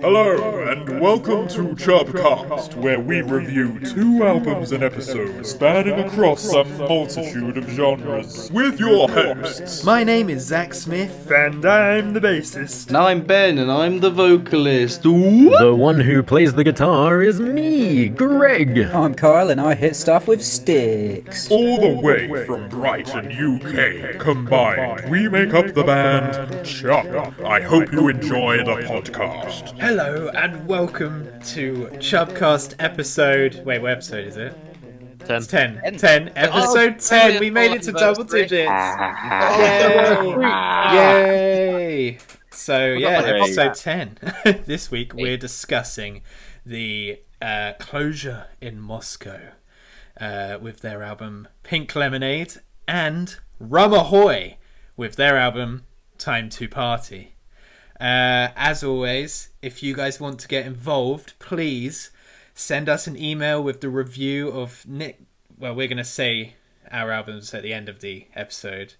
Hello, and welcome to CHUB Cast, where we review 2 albums an episode spanning across some multitude of genres, with your hosts. My name is Zach Smith, and I'm the bassist. And I'm Ben, and I'm the vocalist. The one who plays the guitar is me, Greg. I'm Kyle, and I hit stuff with sticks. All the way from Brighton, UK, combined, we make up the band CHUB. I hope you enjoy the podcast. Hello and welcome to CHUB Cast episode... Wait, what episode is it? 10. It's 10. 10. Episode 10. We made it to double digits. Yay! So, yeah, episode 10. This week we're discussing the Closure in Moscow with their album Pink Lemonade and Rumahoy with their album Time to Party. As always, if you guys want to get involved, please send us an email with the review of Nick. Well, we're going to say our albums at the end of the episode.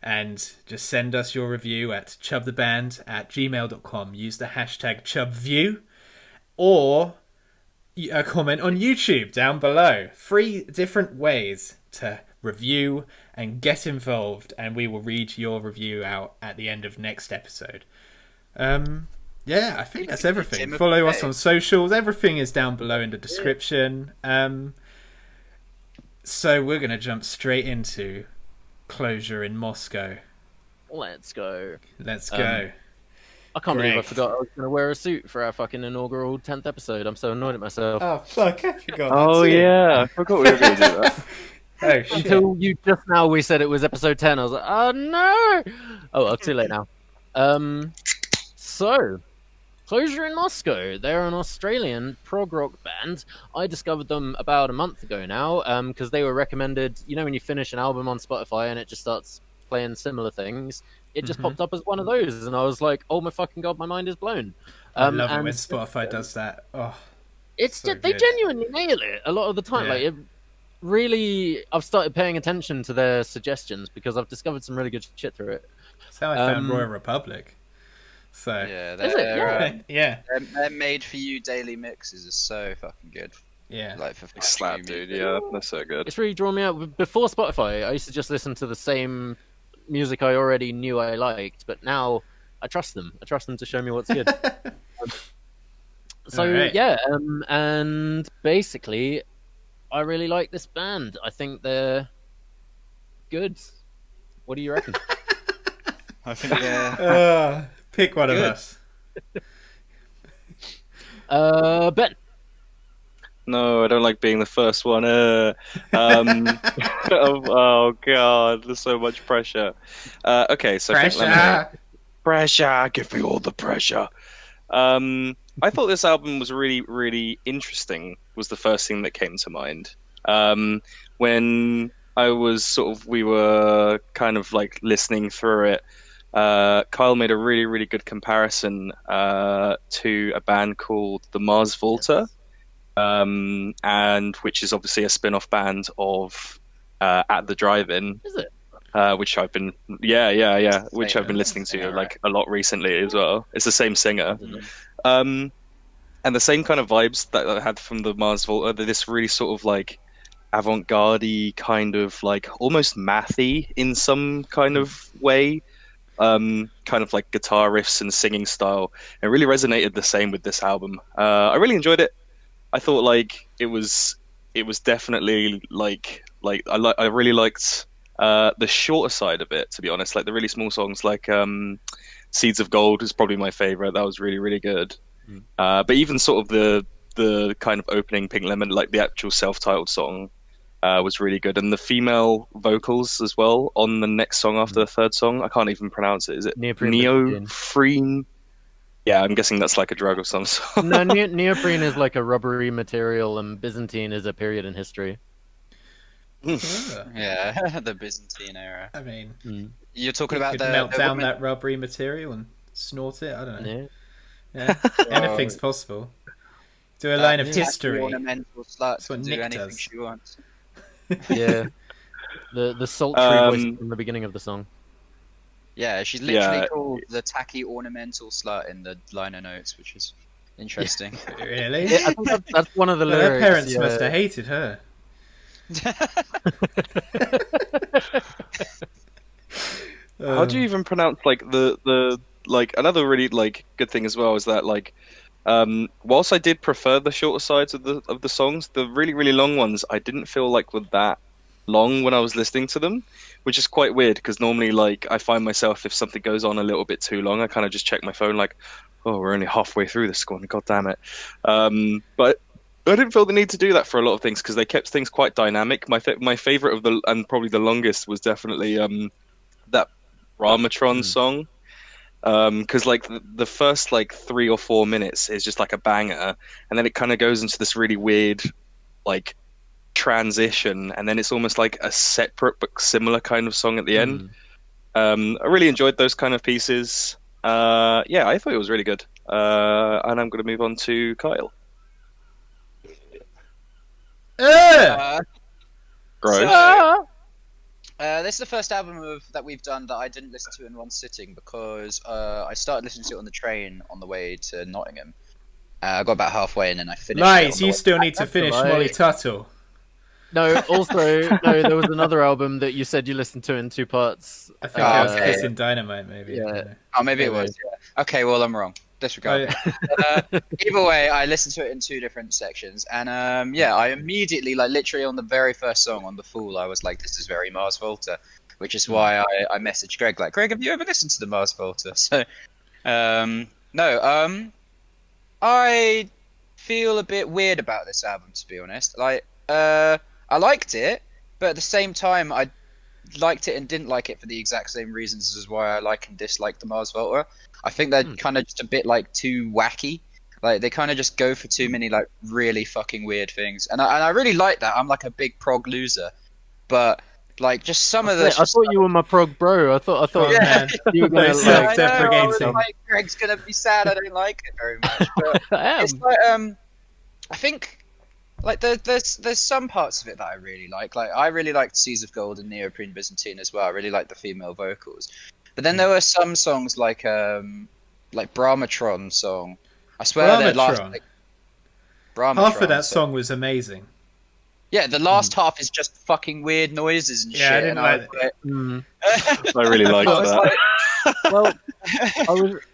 And just send us your review at chubtheband@gmail.com. Use the hashtag chubview. Or a comment on YouTube down below. 3 different ways to review and get involved. And we will read your review out at the end of next episode. Yeah, I think that's everything. Follow us on socials. Everything is down below in the description. So we're going to jump straight into Closure in Moscow. Let's go. I can't believe I forgot I was going to wear a suit for our fucking inaugural 10th episode. I'm so annoyed at myself. Oh, fuck. I forgot yeah. I forgot we were going to do that. Oh, shit. Until you just now we said it was episode 10. I was like, oh, no. Oh, well, too late now. So, Closure in Moscow. They're an Australian prog rock band. I discovered them about a month ago now because they were recommended. You know when you finish an album on Spotify and it just starts playing similar things? It just popped up as one of those, and I was like, oh my fucking god, my mind is blown. I love it when Spotify does that. Oh, it's so just, they genuinely nail it a lot of the time. Yeah. Like, it really, I've started paying attention to their suggestions because I've discovered some really good shit through it. That's how I found Royal Republic. So yeah, their made for you daily mixes are so fucking good. Yeah, like for slap, dude. Yeah, they're so good. It's really drawn me out. Before Spotify, I used to just listen to the same music I already knew I liked, but now I trust them. I trust them to show me what's good. Yeah, and basically, I really like this band. I think they're good. What do you reckon? I think they're. Pick one of us. Ben. No, I don't like being the first one. Oh god, there's so much pressure. Okay, so pressure. Give me all the pressure. I thought this album was really, really interesting. Was the first thing that came to mind when I was we were kind of like listening through it. Kyle made a really, really good comparison to a band called the Mars Volta, and which is obviously a spin-off band of At the Drive-In. Is it? Which I've been, which I've been listening to like a lot recently as well. It's the same singer, and the same kind of vibes that I had from the Mars Volta. This really sort of like avant-garde-y kind of like almost mathy in some kind of way. Kind of like guitar riffs and singing style. It really resonated the same with this album. I really enjoyed it. I thought like it was definitely like I really liked the shorter side of it, to be honest. Like the really small songs, like Seeds of Gold is probably my favorite. That was really, really good. But even sort of the kind of opening Pink Lemon, like the actual self-titled song, was really good, and the female vocals as well on the next song after the third song. I can't even pronounce it. Is it neoprene? Yeah, I'm guessing that's like a drug of some sort. No, neoprene is like a rubbery material, and Byzantine is a period in history. Yeah, the Byzantine era. I mean, you're talking about the melt down woman... that rubbery material and snort it. I don't know. Yeah. Anything's possible. Do a line of history. Ornamental slut. That's what do Nick anything does. she wants. Yeah, the sultry voice from the beginning of the song. Yeah, she's literally called the tacky ornamental slut in the liner notes, which is Interesting. Really? I think that's one of the Her lyrics. parents yeah. must have hated her. How do you even pronounce like the like another really like good thing as well is that like whilst I did prefer the shorter sides of the songs, the really long ones I didn't feel like were that long when I was listening to them, which is quite weird because normally like I find myself if something goes on a little bit too long, I kind of just check my phone like, oh, we're only halfway through this one, god damn it. But I didn't feel the need to do that for a lot of things because they kept things quite dynamic. My favorite of the and probably the longest was definitely that Ramatron song because like the first like 3 or 4 minutes is just like a banger, and then it kind of goes into this really weird like transition, and then it's almost like a separate but similar kind of song at the end. I really enjoyed those kind of pieces. Yeah, I thought it was really good. And I'm going to move on to Kyle. Gross. This is the first album that we've done that I didn't listen to in one sitting because I started listening to it on the train on the way to Nottingham. I got about halfway and then I finished. Lies, you still need to finish lie. Molly Tuttle. No, also, no, there was another album that you said you listened to in 2 parts. I think that was okay. Kissing Dynamite, maybe. Yeah. Oh, maybe it was. Yeah. Okay, well I'm wrong. Disregard. Either way, I listened to it in 2 different sections, and I immediately, like literally on the very first song on The Fool, I was like, "This is very Mars Volta," which is why I messaged Greg like, "Greg, have you ever listened to the Mars Volta?" So, no, I feel a bit weird about this album, to be honest. Like, I liked it, but at the same time, I liked it and didn't like it for the exact same reasons as why I like and dislike the Mars Volta. I think they're kind of just a bit like too wacky. Like they kind of just go for too many like really fucking weird things, and I really like that. I'm like a big prog loser, but like just some of the. I thought you were my prog bro. I thought man. you were gonna Those like. self-deprecating. I was like, Greg's gonna be sad. I don't like it very much, but I it's am. like I think like there's some parts of it that I really like. Like I really liked Seas of Gold and Neoprene Byzantine as well. I really liked the female vocals. But then there were some songs like Brahmatron song. I swear that last Brahmatron. Brahmatron. Half of that song was amazing. Yeah, the last half is just fucking weird noises and Yeah, shit. I didn't and like it. I really liked I was that. like, Well,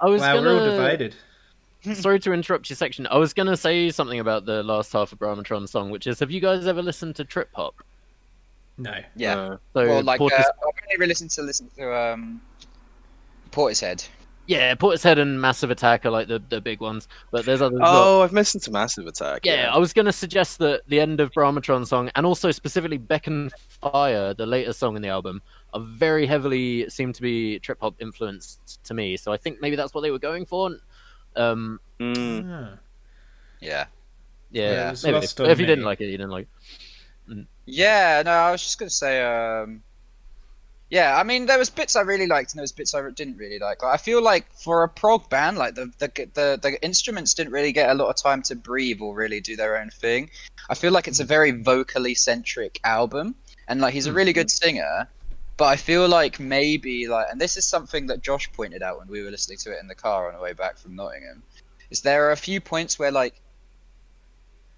I was Wow, gonna. we're all divided. Sorry to interrupt your section. I was gonna say something about the last half of Brahmatron song, which is, have you guys ever listened to Trip Hop? No. yeah. So Well, like Portis- I've only really listened to Portishead. yeah, Portishead and Massive Attack are like the big ones, but there's others. Oh, I've listened to Massive Attack. Yeah, I was going to suggest that the end of Brahmatron song, and also specifically Beckon Fire, the latest song in the album, are very heavily seem to be trip hop influenced to me. So I think maybe that's what they were going for. Ah. Yeah. Yeah, Yeah, it was maybe. lost But on if you didn't me. like it, you didn't like it. Yeah, no, I was just gonna say, yeah, I mean, there was bits I really liked and there was bits I didn't really like. Like, I feel like for a prog band, like the instruments didn't really get a lot of time to breathe or really do their own thing. I feel like it's a very vocally centric album, and like he's a really good singer, but I feel like maybe like, and this is something that Josh pointed out when we were listening to it in the car on the way back from Nottingham, is there are a few points where like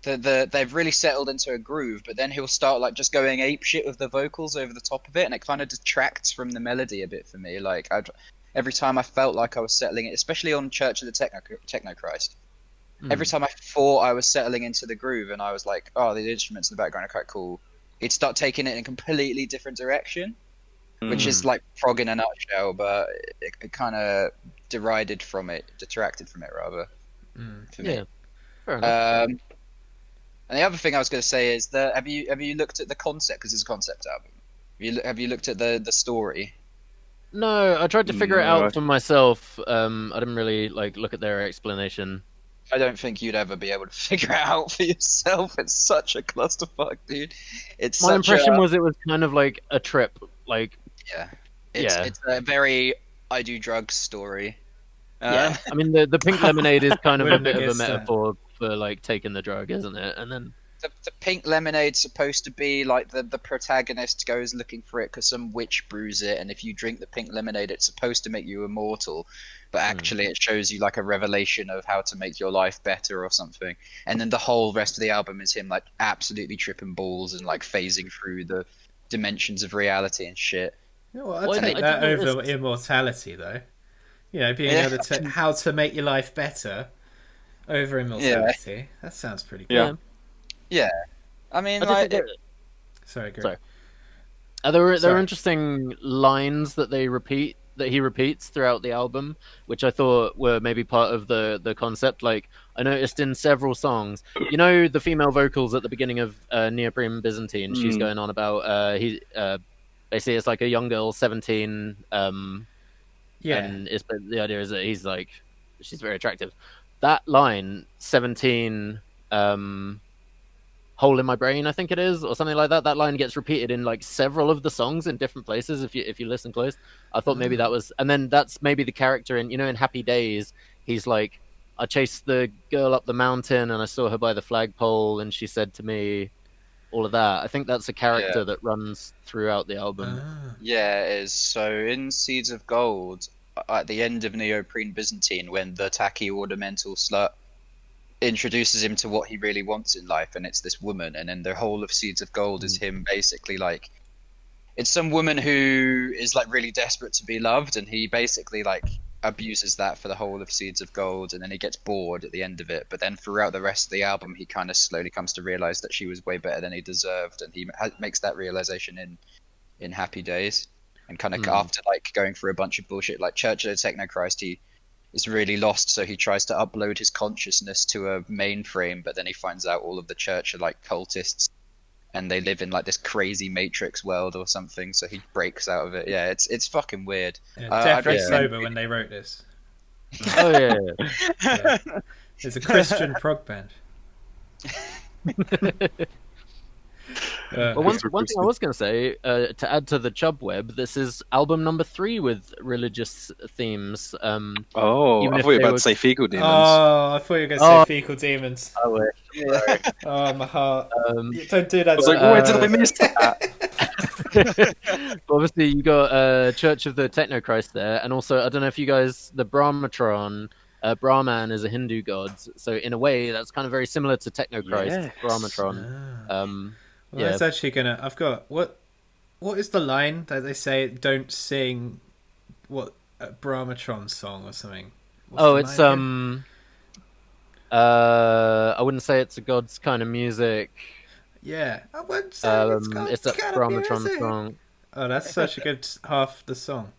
they've really settled into a groove, but then he'll start like just going ape shit with the vocals over the top of it, and it kind of detracts from the melody a bit for me. Like every time I felt like I was settling it, especially on Church of the Techno Christ, every time I thought I was settling into the groove, and I was like, oh, the instruments in the background are quite cool, he'd start taking it in a completely different direction, which is like prog in a nutshell, but it kind of detracted from it rather. For me. Yeah, fair enough. And the other thing I was going to say is that have you looked at the concept, because it's a concept album? Have you looked at the story? No, I tried to figure it No, out for myself. I didn't really like look at their explanation. I don't think you'd ever be able to figure it out for yourself. It's such a clusterfuck, dude. It's My such impression was it was kind of like a trip, like it's a very I do drugs story. yeah. I mean, the pink lemonade is kind of a Wouldn't bit have of a guessed that. metaphor for like taking the drug, isn't it? And then the pink lemonade's supposed to be like the protagonist goes looking for it because some witch brews it, and if you drink the pink lemonade, it's supposed to make you immortal, but actually it shows you like a revelation of how to make your life better or something. And then the whole rest of the album is him like absolutely tripping balls and like phasing through the dimensions of reality and shit. You know what, I'd take that over immortality, though. You know, being able to how to make your life better over immortality. Yeah. That sounds pretty cool. Yeah. I mean, Sorry, go. Sorry. There are interesting lines that he repeats throughout the album, which I thought were maybe part of the concept. Like, I noticed in several songs, you know, the female vocals at the beginning of Neoprene Byzantine, she's going on about basically it's like a young girl, 17, and the idea is that he's like, she's very attractive. That line, 17, hole in my brain, I think it is, or something like that. That line gets repeated in like several of the songs in different places. If you listen close, I thought maybe that was, and then that's maybe the character in, you know, in Happy Days, he's like, I chased the girl up the mountain and I saw her by the flagpole and she said to me, all of that. I think that's a character that runs throughout the album. Yeah, it is. So in Seeds of Gold, at the end of Neoprene Byzantine, when the tacky ornamental slut introduces him to what he really wants in life, and it's this woman, and then the whole of Seeds of Gold is him basically like, it's some woman who is like really desperate to be loved, and he basically like abuses that for the whole of Seeds of Gold, and then he gets bored at the end of it. But then throughout the rest of the album, he kind of slowly comes to realize that she was way better than he deserved, and he makes that realization in Happy Days. And kind of after like going through a bunch of bullshit like Church of the Technochrist, he is really lost, so he tries to upload his consciousness to a mainframe, but then he finds out all of the church are like cultists and they live in like this crazy Matrix world or something, so he breaks out of it. Yeah, it's fucking weird. Definitely sober when they wrote this. Oh yeah. It's a Christian prog band. Well, one thing I was going to say, to add to the Chub web, this is album number 3 with religious themes. I thought you were about to say Fecal Demons. Oh, I thought you were going to say Fecal Demons. I wish. Oh, my heart. Don't do that. I was like, where did I miss that? Obviously, you got Church of the Technochrist there, and also, I don't know if you guys, the Brahmatron, Brahman is a Hindu god, so in a way, that's kind of very similar to Technochrist, Brahmatron. Well, that's actually gonna. I've got what is the line that they say? Don't sing what a Brahmatron song or something. What's it's I wouldn't say it's a god's kind of music. Yeah, I wouldn't say it's a Brahmatron song. Oh, that's such a good half the song.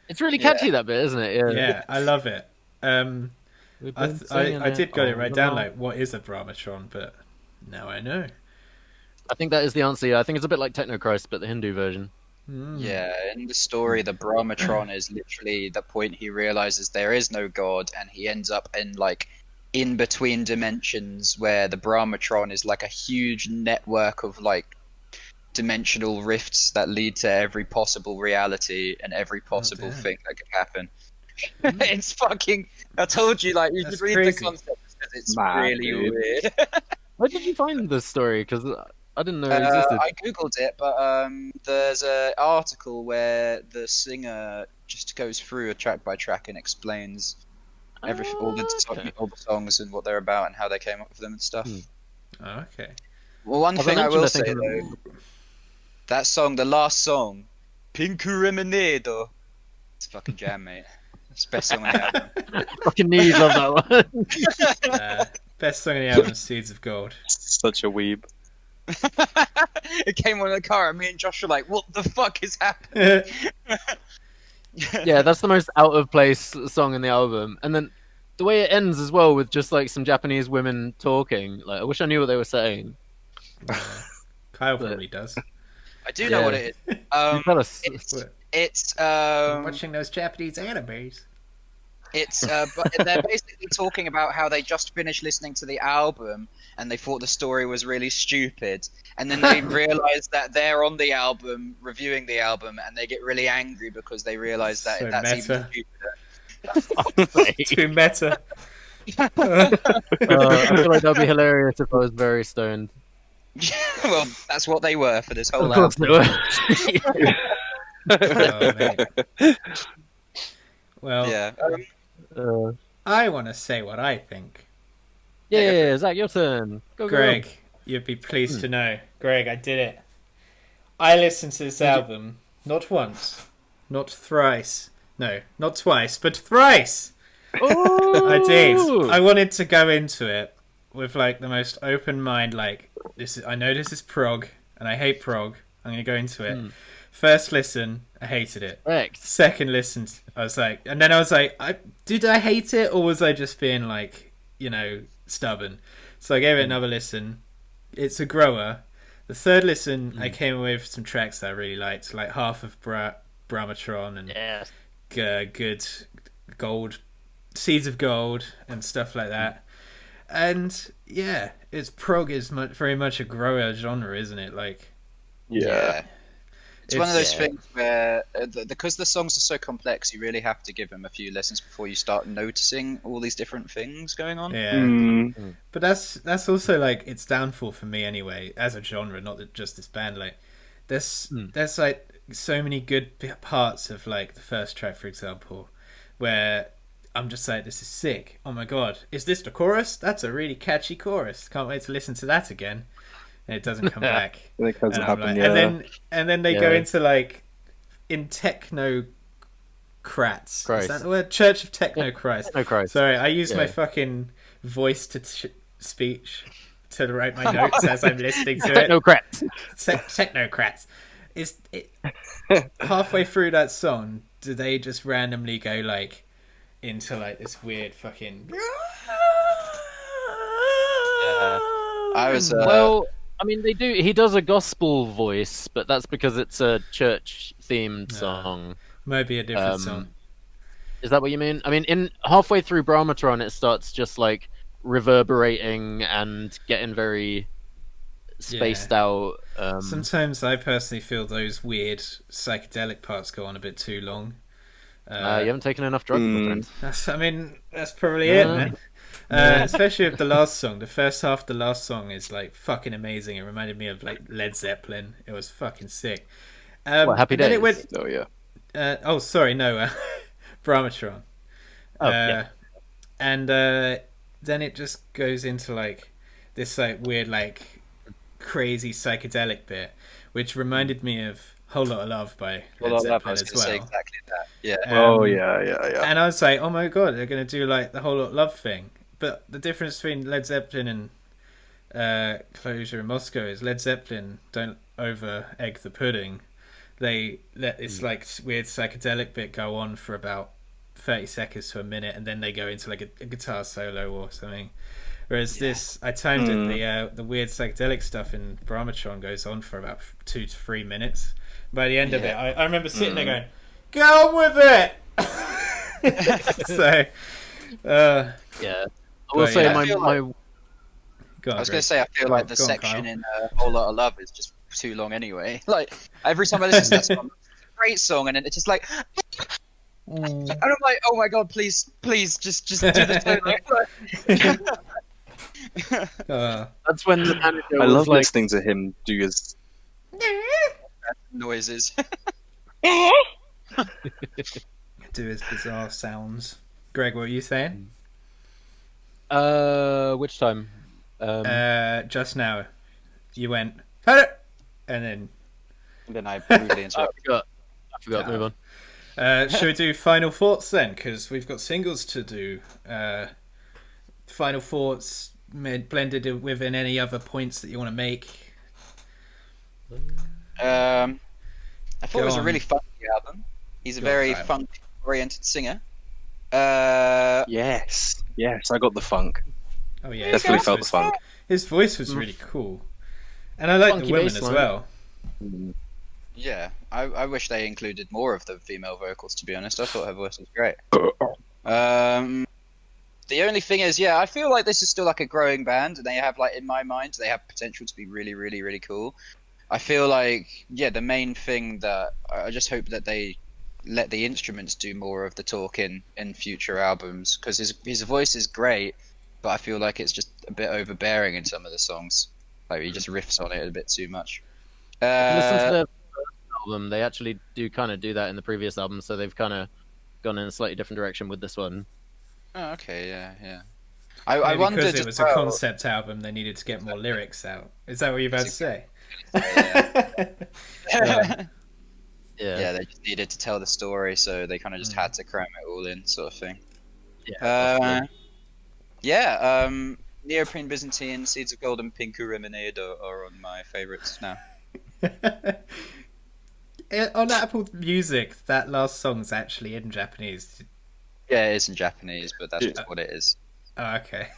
It's really catchy that bit, isn't it? Yeah, I love it. I did got it right down. Like, what is a Brahmatron? But now I know. I think that is the answer. Yeah. I think it's a bit like Technochrist, but the Hindu version. Yeah, in the story, the Brahmatron is literally the point he realizes there is no god, and he ends up in like in between dimensions where the Brahmatron is like a huge network of like dimensional rifts that lead to every possible reality and every possible thing that could happen. It's fucking. I told you, like, you should read the concept because it's really weird. Where did you find this story? Because I didn't know it existed. I googled it, but there's an article where the singer just goes through a track by track and explains all the songs and what they're about and how they came up with them and stuff. Okay. Well, one thing I will say though, that song, the last song, Pinku Remenedo, it's a fucking jam, mate. It's the best song on the album. Fucking knees love that one. Best song on the album, Seeds of Gold. Such a weeb. It came on in the car and me and Josh were like, what the fuck is happening? Yeah, that's the most out of place song in the album. And then the way it ends as well, with just like some Japanese women talking. Like, I wish I knew what they were saying. Kyle probably does. I do know what it is. Tell us. It's watching those Japanese animes. It's but they're basically talking about how they just finished listening to the album and they thought the story was really stupid, and then they realize that they're on the album reviewing the album and they get really angry because they realize that that's meta. Even stupider. Too meta. I feel like that'd be hilarious if I was very stoned. Well, that's what they were for this whole Of course album. they were. Oh, mate. Well, Yeah. I want to say what I think. Yeah, Zach, your turn. Go, Greg, you'd be pleased to know. Greg, I did it. I listened to this album not once, not thrice. No, not twice, but thrice. go. I did. I wanted to go into it with like the most open mind. Like this is, I know this is prog, and I hate prog. I'm gonna go into it. First listen, I hated it. Correct. Second listen, I was like, and then I was like, did I hate it, or was I just being like, stubborn? So I gave it another listen. It's a grower. The third listen, I came away with some tracks that I really liked, like half of Brahmatron and Yeah. good gold, Seeds of Gold and stuff like that. And yeah, it's prog is very much a grower genre, isn't it? Like, Yeah. It's one of those Yeah. things where, because the songs are so complex, you really have to give them a few listens before you start noticing all these different things going on. yeah. But that's also like its downfall for me anyway, as a genre, not just this band. Like, there's like so many good parts of like the first track, for example, where I'm just like, this is sick. Oh my god, is this the chorus? That's a really catchy chorus. Can't wait to listen to that again. And it doesn't come back. It doesn't And I'm happen, like- yeah. and then they go into like in technocrats. Is Christ. that the word? Church of Technocrats. Technocrats. Sorry, I use my Yeah. fucking voice to speech to write my notes as I'm listening to it. Technocrats. Technocrats. Is it halfway through that song? Do they just randomly go like into like this weird fucking? I was. Well, I mean, they do. He does a gospel voice, but that's because it's a church-themed song. Maybe a different song. Is that what you mean? I mean, in halfway through Brahmatron, it starts just like reverberating and getting very spaced out. Sometimes I personally feel those weird psychedelic parts go on a bit too long. You haven't taken enough drugs, my friend. That's probably it, man. Especially with the last song. The first half of the last song is like fucking amazing. It reminded me of like Led Zeppelin. It was fucking sick. What, Happy and then Days? it went, Oh yeah. Brahmatron. Oh, yeah. And then it just goes into like this like weird like crazy psychedelic bit, which reminded me of Whole Lot of Love by Led I Zeppelin was as going to say well. exactly that. Yeah. Oh yeah. And I was like, oh my god, they're going to do like the Whole Lot of Love thing. But the difference between Led Zeppelin and Closure in Moscow is Led Zeppelin don't over egg the pudding. They let this like weird psychedelic bit go on for about 30 seconds to a minute, and then they go into like a guitar solo or something. Whereas this, I timed it, the weird psychedelic stuff in Brahmatron goes on for about 2 to 3 minutes. By the end of it, I remember sitting there going, "Go on with it!" So, Yeah. I will But, say yeah. my I feel my go on, I was Greg. going to say, I feel Go like on, the go on, section Kyle. in A Whole Lot of Love is just too long anyway. Like, every time I listen to that song, it's a great song, and then it's just like, and I'm like, oh my god, please, just do the solo. that's when the manager I was love like, listening to him do his. noises. Do his bizarre sounds. Greg, what were you saying? which time? Just now, you went, "Hello!" and then Then I rudely I interrupt. forgot. Move on. should we do final thoughts then? Because we've got singles to do. Final thoughts blended within any other points that you want to make. I thought it was a on. really funky album. He's a Go on, very Kyle. funk-oriented singer. Yes, I got the funk. Oh yeah, Definitely felt the funk. His voice was really cool, and I like the Funky women bass as line. well. Yeah, I wish they included more of the female vocals, to be honest. I thought her voice was great. The only thing is, yeah, I feel like this is still like a growing band, and they have, like, in my mind, they have potential to be really, really, really cool. I feel like, yeah, the main thing that I just hope that they let the instruments do more of the talking in future albums, because his voice is great, but I feel like it's just a bit overbearing in some of the songs. Like he just riffs on it a bit too much. Listen to their first album. They actually do kind of do that in the previous album, so they've kind of gone in a slightly different direction with this one. Oh, okay, yeah. Yeah, I wondered because it as was well- a concept album, they needed to get more lyrics out. Is that what you're about to say? Yeah. Yeah. Yeah, they just needed to tell the story, so they kind of just had to cram it all in, sort of thing. Yeah. Neoprene Byzantine, Seeds of Gold, and Pinku Lemonade are on my favourites now. On Apple Music, that last song's actually in Japanese. Yeah, it is in Japanese, but that's just what it is. Oh, okay.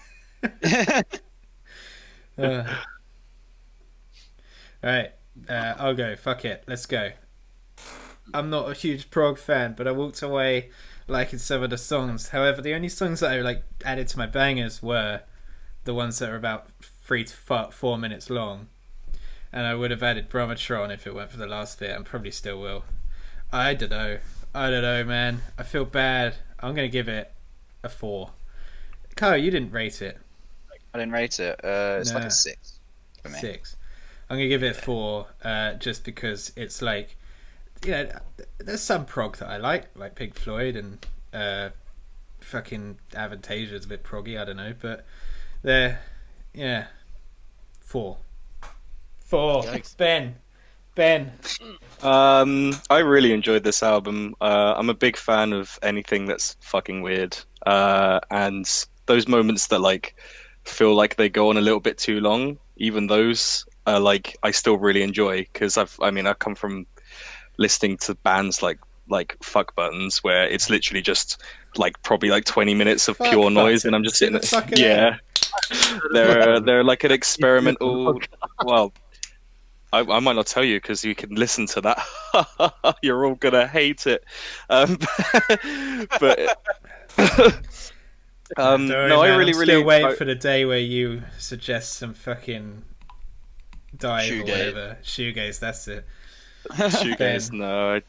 Alright, I'll go. Fuck it. Let's go. I'm not a huge prog fan, but I walked away liking some of the songs. However, the only songs that I added to my bangers were the ones that are about 3 to 4 minutes long. And I would have added Bromatron if it went for the last bit, and probably still will. I don't know, man. I feel bad. I'm going to give it a 4. Kyle, you didn't rate it. I didn't rate it. It's like No. a 6 for me. 6. I'm going to give it a 4, just because it's like, there's some prog that I like Pink Floyd, and fucking Avantasia is a bit proggy, I don't know, but they're, 4. 4. Ben. I really enjoyed this album. I'm a big fan of anything that's fucking weird, and those moments that feel like they go on a little bit too long, even those I still really enjoy, because I come from listening to bands like Fuck Buttons, where it's literally just probably 20 minutes of Fuck pure noise, and I'm Buttons. just sitting Who the fuck are there. They're like an experimental. Well, I might not tell you because you can listen to that. You're all gonna hate it. But Don't worry, no, I man, really, I'm really still waiting for the day where you suggest some fucking dive or Shoegaze. whatever. Shoegaze, that's it. shoegaze. No,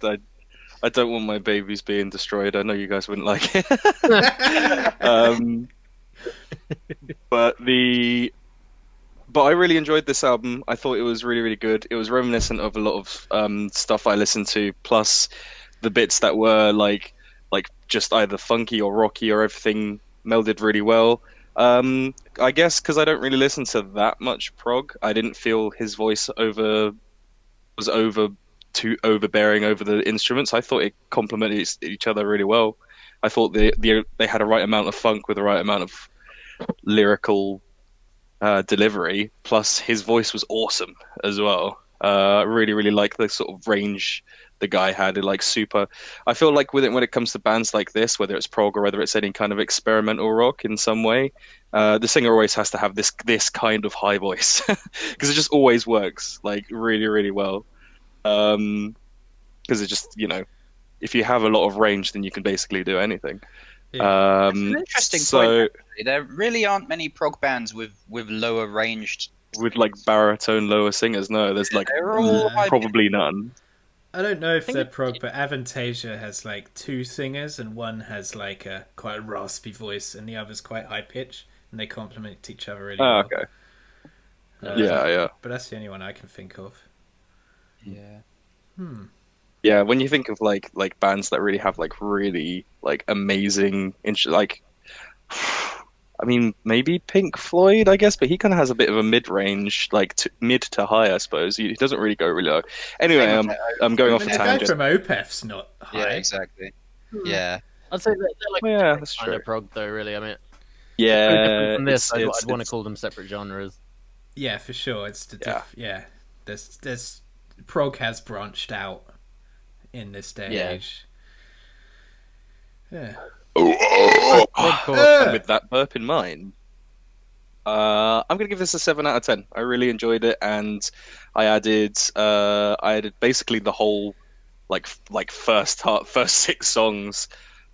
I don't want my babies being destroyed. I know you guys wouldn't like it. But I really enjoyed this album. I thought it was really, really good. It was reminiscent of a lot of stuff I listened to, plus the bits that were like just either funky or rocky, or everything melded really well. I guess because I don't really listen to that much prog, I didn't feel his voice was too overbearing over the instruments. I thought it complemented each other really well. I thought they had a right amount of funk with the right amount of lyrical delivery, plus his voice was awesome as well. Really, really like the sort of range the guy had. Super. I feel like with it, when it comes to bands like this, whether it's prog or whether it's any kind of experimental rock in some way, the singer always has to have this kind of high voice, because it just always works really, really well. Because it just, if you have a lot of range, then you can basically do anything. Yeah. It's an interesting point. Actually. There really aren't many prog bands with lower ranged. With baritone lower singers, no, there's They're all probably none. I don't know if they're prog, but Avantasia has 2 singers, and one has a quite raspy voice, and the other's quite high pitch, and they complement each other really well. Okay. Yeah. But that's the only one I can think of. Yeah. Yeah, when you think of bands that really have really amazing I mean, maybe Pink Floyd, I guess, but he kind of has a bit of a mid-range, mid to high, I suppose. He doesn't really go really low. Anyway, I'm going off a The guy tangent. from Opeth's not high. Yeah, exactly. Yeah. I'd say they're That's kind true. of prog though, really. I mean, Yeah, from this, I'd it's- want to call them separate genres. Yeah, for sure. It's there's prog has branched out in this day and Yeah. age. Yeah. And with that burp in mind, I'm gonna give this a 7 out of 10. I really enjoyed it, and I added basically the whole first 6 songs.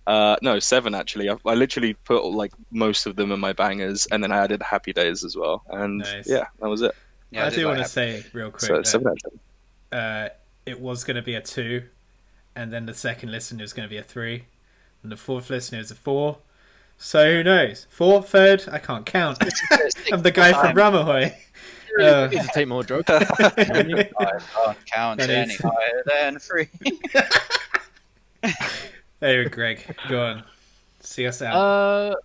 No, 7 actually. I literally put most of them in my bangers, and then I added Happy Days as well. And Nice. yeah, that was it. Yeah, I did do like want to Happy say real quick So that 7 out of 10. it was going to be a 2, and then the second listener was going to be a 3, and the fourth listener is a 4. So who knows? 4th, 3rd, I can't count. I'm the guy from Rumahoy. really need to take more drugs. I can't count That any is- higher than 3. Anyway, Greg, go on. See us out.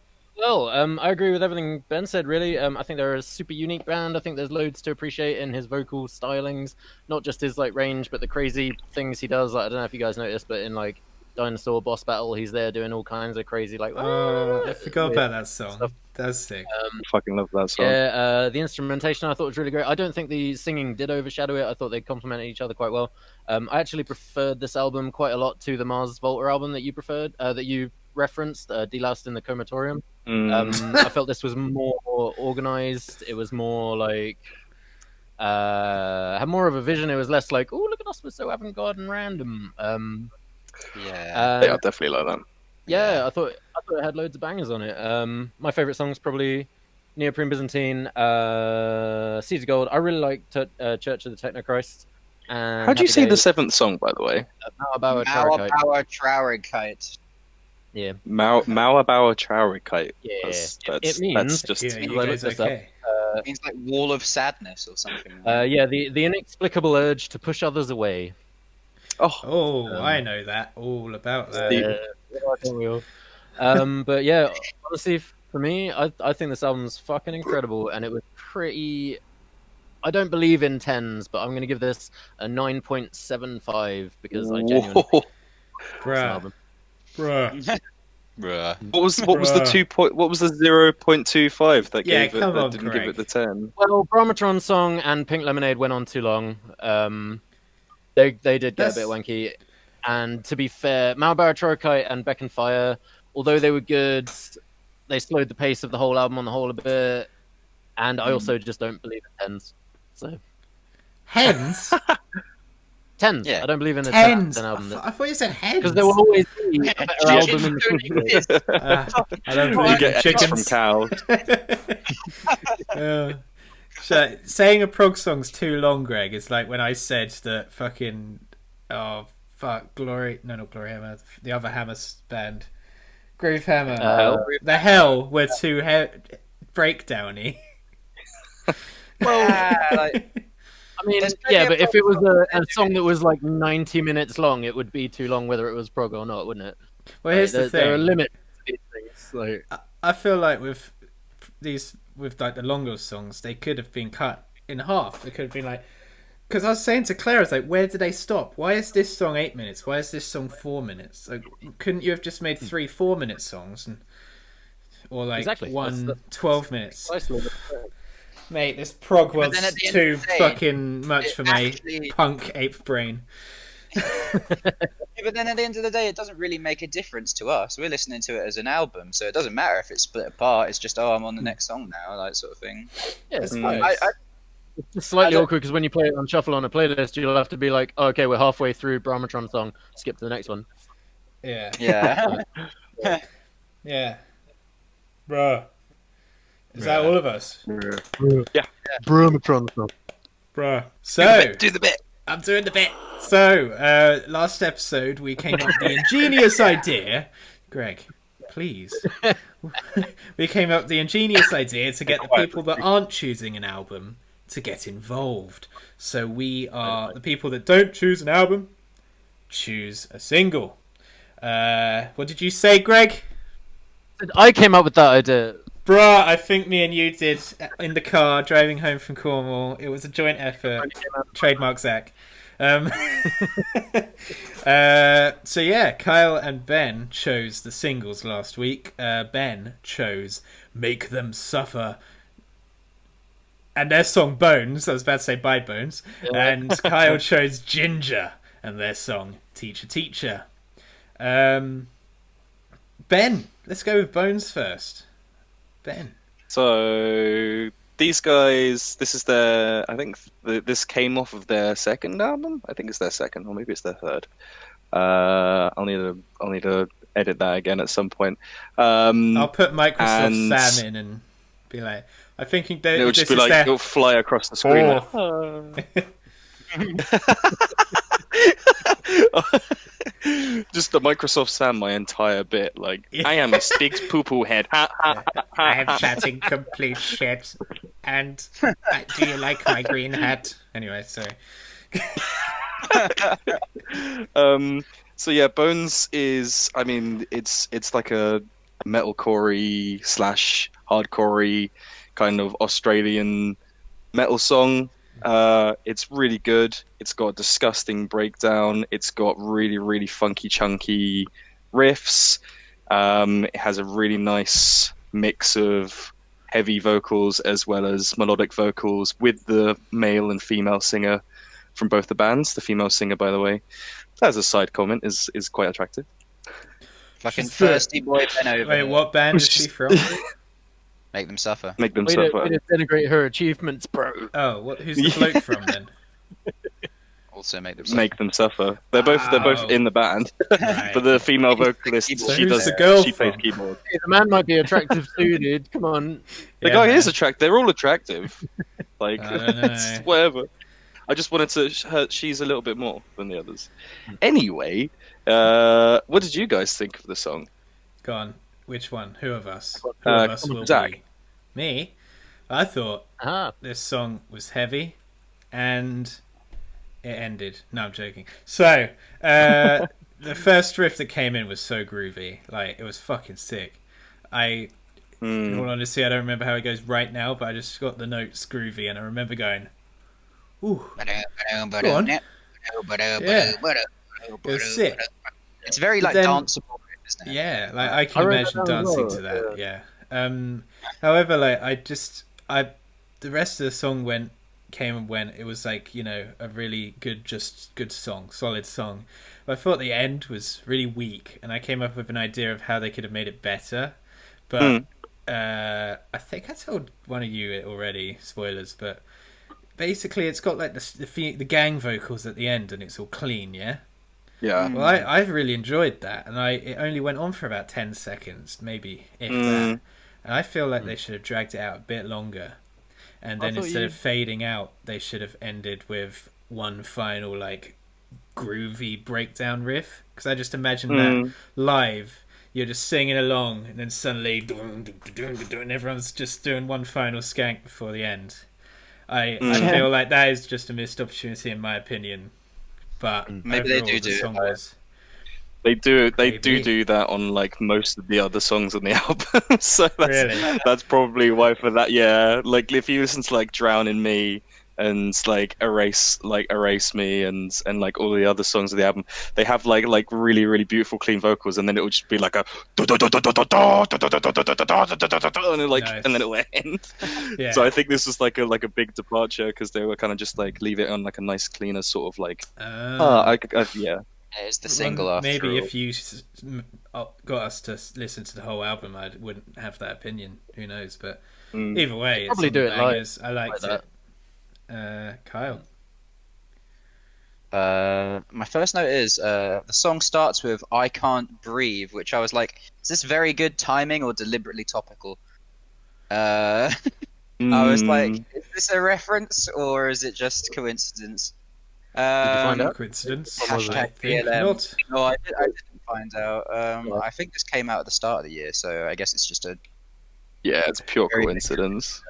I agree with everything Ben said, really. I think they're a super unique band. I think there's loads to appreciate in his vocal stylings, not just his like range, but the crazy things he does. Like, I don't know if you guys noticed, but in like Dinosaur Boss Battle, he's there doing all kinds of crazy like. I forgot about that song. stuff. That's sick. I fucking love that song. Yeah, the instrumentation I thought was really great. I don't think the singing did overshadow it. I thought they complemented each other quite well. I actually preferred this album quite a lot to the Mars Volta album that you referenced, Deloused in the Comatorium. I felt this was more organized. It was more like had more of a vision. It was less like, oh, look at us, we're so avant-garde and random. Yeah. Yeah, I definitely like that. Yeah, I thought it had loads of bangers on it. My favorite song is probably Neoprene Byzantine, Seeds of Gold. I really liked Church of the Technochrist. And How do you Happy say the Days. 7th song, by the way? Mauerbauer Traurigkeit. Mauerbauer Traurigkeit. Yeah. Mauerbauer Traurigkeit. Yeah. That's It means- that's just Yeah, you I guys looked this up. okay? It means like Wall of Sadness or something. Yeah, the inexplicable urge to push others away. Oh, I know that. All about that. I think we all. But yeah, honestly, for me, I think this album's fucking incredible, and it was pretty. I don't believe in tens, but I'm going to give this a 9.75 because I genuinely Whoa. think it's an Bruh. album. Bruh. Bruh. What was the 0.25 that Yeah, gave it come that on, didn't Greg. give it the 10? Well, Bromatron song and Pink Lemonade went on too long. They did get a bit wanky. And to be fair, Mauerbauer Traurigkeit and Beck and Fire, although they were good, they slowed the pace of the whole album on the whole a bit. And I also just don't believe in tens. So Hens? tens. Yeah. I don't believe in a Tens? 10 album. I thought you said hens. Because there will always be a better album in the future. I don't You believe in get eggs from chickens. cows. So, saying a prog song's too long, Greg, is like when I said that fucking Glory, no, not Glory Hammer, the other Hammer band, Groove Hammer, the Hell were too breakdowny. I mean, yeah, but if it was a song that was like 90 minutes long, it would be too long whether it was prog or not, wouldn't it? Well, here's the There are thing. limits to these things. Like, I feel like with like the longer songs, they could have been cut in half. It could have been like, because I was saying to Claire, I was like, where did they stop? Why is this song 8 minutes? Why is this song 4 minutes? Like, couldn't you have just made 3 4-minute songs or like Exactly. one That's 12 minutes? precisely. Mate, this prog But was then at the end too of the day, fucking much for my actually- punk ape brain. Yeah, but then at the end of the day, it doesn't really make a difference to us. We're listening to it as an album, so it doesn't matter if it's split apart. It's just, oh, I'm on the next song now, like sort of thing. Yeah, it's Mm. fine. I It's slightly I don't- awkward because when you play it on shuffle on a playlist, you'll have to be like, oh, okay, we're halfway through Brahmatron song, skip to the next one. Yeah. yeah. Yeah. Bruh. Is that all of us? Brahmatron song. Bruh. So, Do the bit. I'm doing the bit. So, last episode we came up with the ingenious idea. Greg, please. We came up with the ingenious idea to get the people that aren't choosing an album to get involved. So we are the people that don't choose an album, choose a single. What did you say, Greg? I came up with that idea. Bruh, I think me and you did in the car driving home from Cornwall. It was a joint effort. Trademark Zach. So yeah, Kyle and Ben chose the singles last week. Ben chose Make Them Suffer and their song Bones. I was about to say By Bones. And Kyle chose Ginger and their song Teacher Teacher. Ben, let's go with Bones first. Ben. So these guys, this is their. I think this came off of their second album. I think it's their second, or maybe it's their third. I'll need to edit that again at some point. I'll put Microsoft and- Sam in and be like, I think It'll just be like it'll fly across the screen. Just the Microsoft Sam, my entire bit. Like, I am a Stig's poo-poo head. Ha, ha, ha, ha, I am ha. chatting complete shit. And do you like my green hat? Anyway, sorry. So yeah, Bones is, I mean, it's like a metalcore-y slash hardcore-y kind of Australian metal song. It's really good. It's got a disgusting breakdown. It's got really, really funky, chunky riffs. It has a really nice mix of heavy vocals as well as melodic vocals with the male and female singer from both the bands. The female singer, by the way, as a side comment, is quite attractive. Fucking thirsty boy Ben over. Wait, what band is she from? Make them suffer. Make them Way suffer. to denigrate her achievements, bro. Oh, who's the bloke from then? Also make them suffer. Make them suffer. They're both in the band, Right. but the female vocalist So she who's does the girl she plays from? keyboard. Hey, the man might be attractive too, dude. Come on. The Yeah, guy man. is attractive. They're all attractive. Like I don't know. it's whatever. I just wanted to. She's a little bit more than the others. Anyway, what did you guys think of the song? Go on. Which one? Who of us? Who of us will Zach. be? Me? I thought Ah, this song was heavy, and it ended. No, I'm joking. So, the first riff that came in was so groovy. Like, it was fucking sick. In all honesty, I don't remember how it goes right now, but I just got the notes groovy, and I remember going, ooh, go on. Yeah. It was sick. It's very like Then- danceable, isn't it? Yeah, like I can I wrote imagine that down as dancing well, to that. Yeah. However, like the rest of the song came and went. It was like, you know, a really good song, solid song. But I thought the end was really weak, and I came up with an idea of how they could have made it better. But I think I told one of you it already. Spoilers, but basically, it's got like the gang vocals at the end, and it's all clean. Yeah. Yeah. Well, I really enjoyed that, and it only went on for about 10 seconds, maybe, if that. And I feel like they should have dragged it out a bit longer. And then instead of fading out, they should have ended with one final, like, groovy breakdown riff. Because I just imagine that live, you're just singing along, and then suddenly, and everyone's just doing one final skank before the end. I feel like that is just a missed opportunity, in my opinion. But Maybe they overall, do the do song it. was... They do Maybe. do that on like most of the other songs on the album. So Really? that's probably why for that. Yeah, like if you listen to like "Drown in Me" and like "Erase Me" and like all the other songs of the album, they have like really really beautiful clean vocals, and then it will just be like a and then it will end. Yeah. So I think this was like a big departure because they were kind of just like leave it on like a nice cleaner sort of like yeah. It's the single after Maybe all. if you got us to listen to the whole album, I wouldn't have that opinion. Who knows? But either way, it's Probably on do the it bangers. I like liked that. it. Kyle. My first note is the song starts with "I Can't Breathe," which I was like, is this very good timing or deliberately topical? I was like, is this a reference or is it just coincidence? Did you find out? Coincidence? Hashtag I think BLM. not. No, I didn't find out. I think this came out at the start of the year, so I guess it's just a. Yeah, it's pure Very coincidence.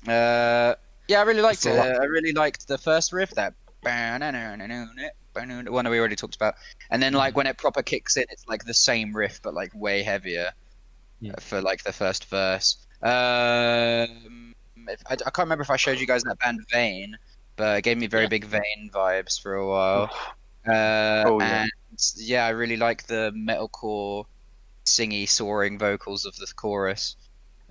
Yeah, I really liked It's it. a lot. I really liked the first riff, that one that we already talked about, and then like when it proper kicks in, it's like the same riff but like way heavier for like the first verse. I can't remember if I showed you guys that band Vane, but it gave me very big Vane vibes for a while. And yeah, I really like the metalcore, singy, soaring vocals of the chorus.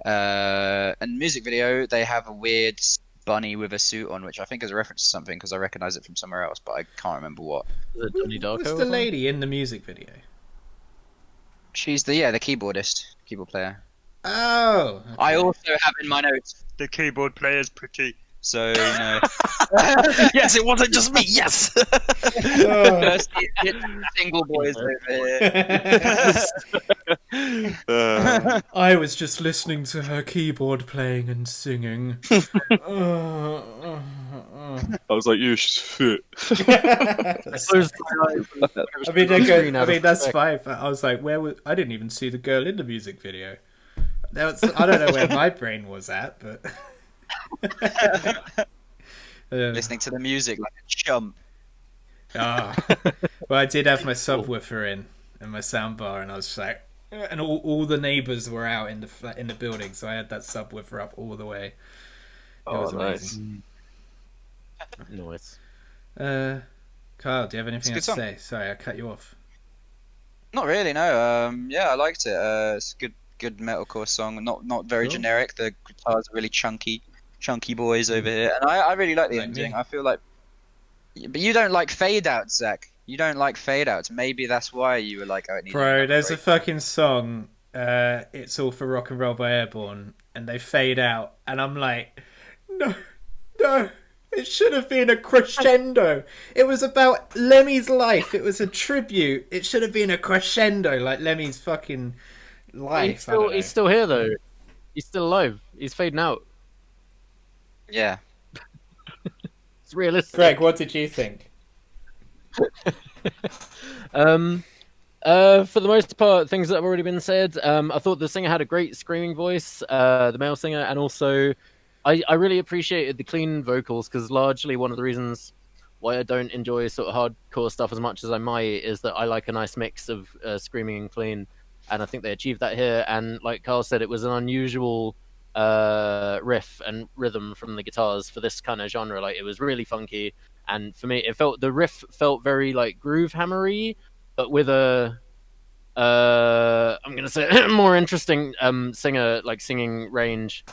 And music video, they have a weird bunny with a suit on, which I think is a reference to something because I recognize it from somewhere else, but I can't remember what. Is it Donnie Darko What's or the something? lady in the music video? She's the keyboard player. Oh. I also have in my notes the keyboard player's pretty. So you know, Yes, it wasn't just me. Yes. first single boys over here. I was just listening to her keyboard playing and singing. I was like, you should fit. I mean, that's fine. But I was like, I didn't even see the girl in the music video. I don't know where my brain was at, but Listening to the music like a chump. Ah, well, I did have my subwoofer in and my soundbar, and I was just like, and all the neighbours were out in the building, so I had that subwoofer up all the way. It was amazing. Nice. Kyle, do you have anything else to It's a good say? Sorry, I cut you off. Not really, no. Yeah, I liked it. It's a good metalcore song. Not very Cool. generic. The guitars are really chunky boys over here, and I really like the Like ending. me. I feel like, but you don't like fade outs, Zach. You don't like fade outs. Maybe that's why you were like, oh, it needs Bro, there's a break. fucking song, It's All for Rock and Roll by Airborne, and they fade out, and I'm like, no, it should have been a crescendo. It was about Lemmy's life. It was a tribute. It should have been a crescendo, like Lemmy's fucking life. He's still here though. He's still alive. He's fading out. Yeah. It's realistic. Greg, what did you think? For the most part, things that have already been said. I thought the singer had a great screaming voice, the male singer, and also I really appreciated the clean vocals, because largely one of the reasons why I don't enjoy sort of hardcore stuff as much as I might is that I like a nice mix of screaming and clean, and I think they achieved that here. And like Carl said, it was an unusual riff and rhythm from the guitars for this kind of genre. Like, it was really funky, and for me, the riff felt very like groove hammery, but with a I'm gonna say more interesting singer, like singing range.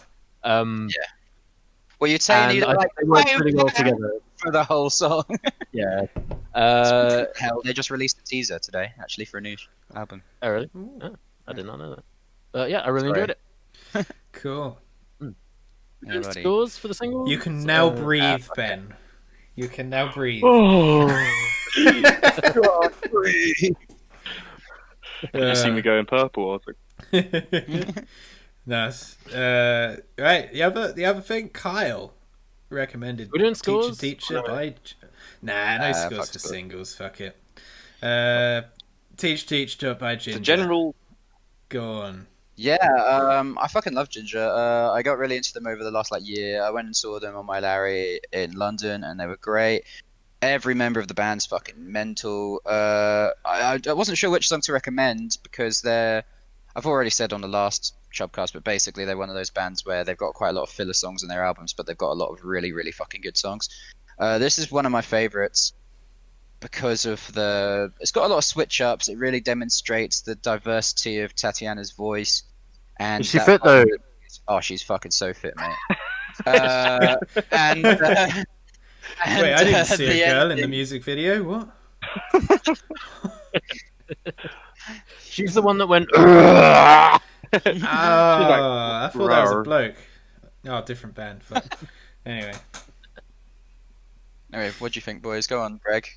Well, you're saying you And I like think they work pretty well together. for the whole song. Yeah. Hell, they just released a teaser today, actually, for a new album. Oh, really? Oh, I did not know that. But yeah, I really enjoyed it. Cool. Yeah, buddy. Scores for the singles? You can now breathe, Ben. You can now breathe. You see me going purple, I think. Nice. Right, the other thing, Kyle recommended We're doing scores? Teacher by... Nah, no scores fuck for scores. singles, fuck it. Teacher by Ginger. The general. Go on. Yeah, I fucking love Ginger. I got really into them over the last year. I went and saw them on my Larry in London, and they were great. Every member of the band's fucking mental. I wasn't sure which song to recommend because I've already said on the last CHUB Cast, but basically they're one of those bands where they've got quite a lot of filler songs in their albums, but they've got a lot of really, really fucking good songs. This is one of my favorites because of it's got a lot of switch ups. It really demonstrates the diversity of Tatiana's voice. And Is she fit though? Oh, she's fucking so fit, mate. And Wait, I didn't see a the girl in the ending- music video. What? She's the one that went. Oh, I thought that was a bloke. Oh, different band. Fuck. Anyway. Anyway, what do you think, boys? Go on, Greg.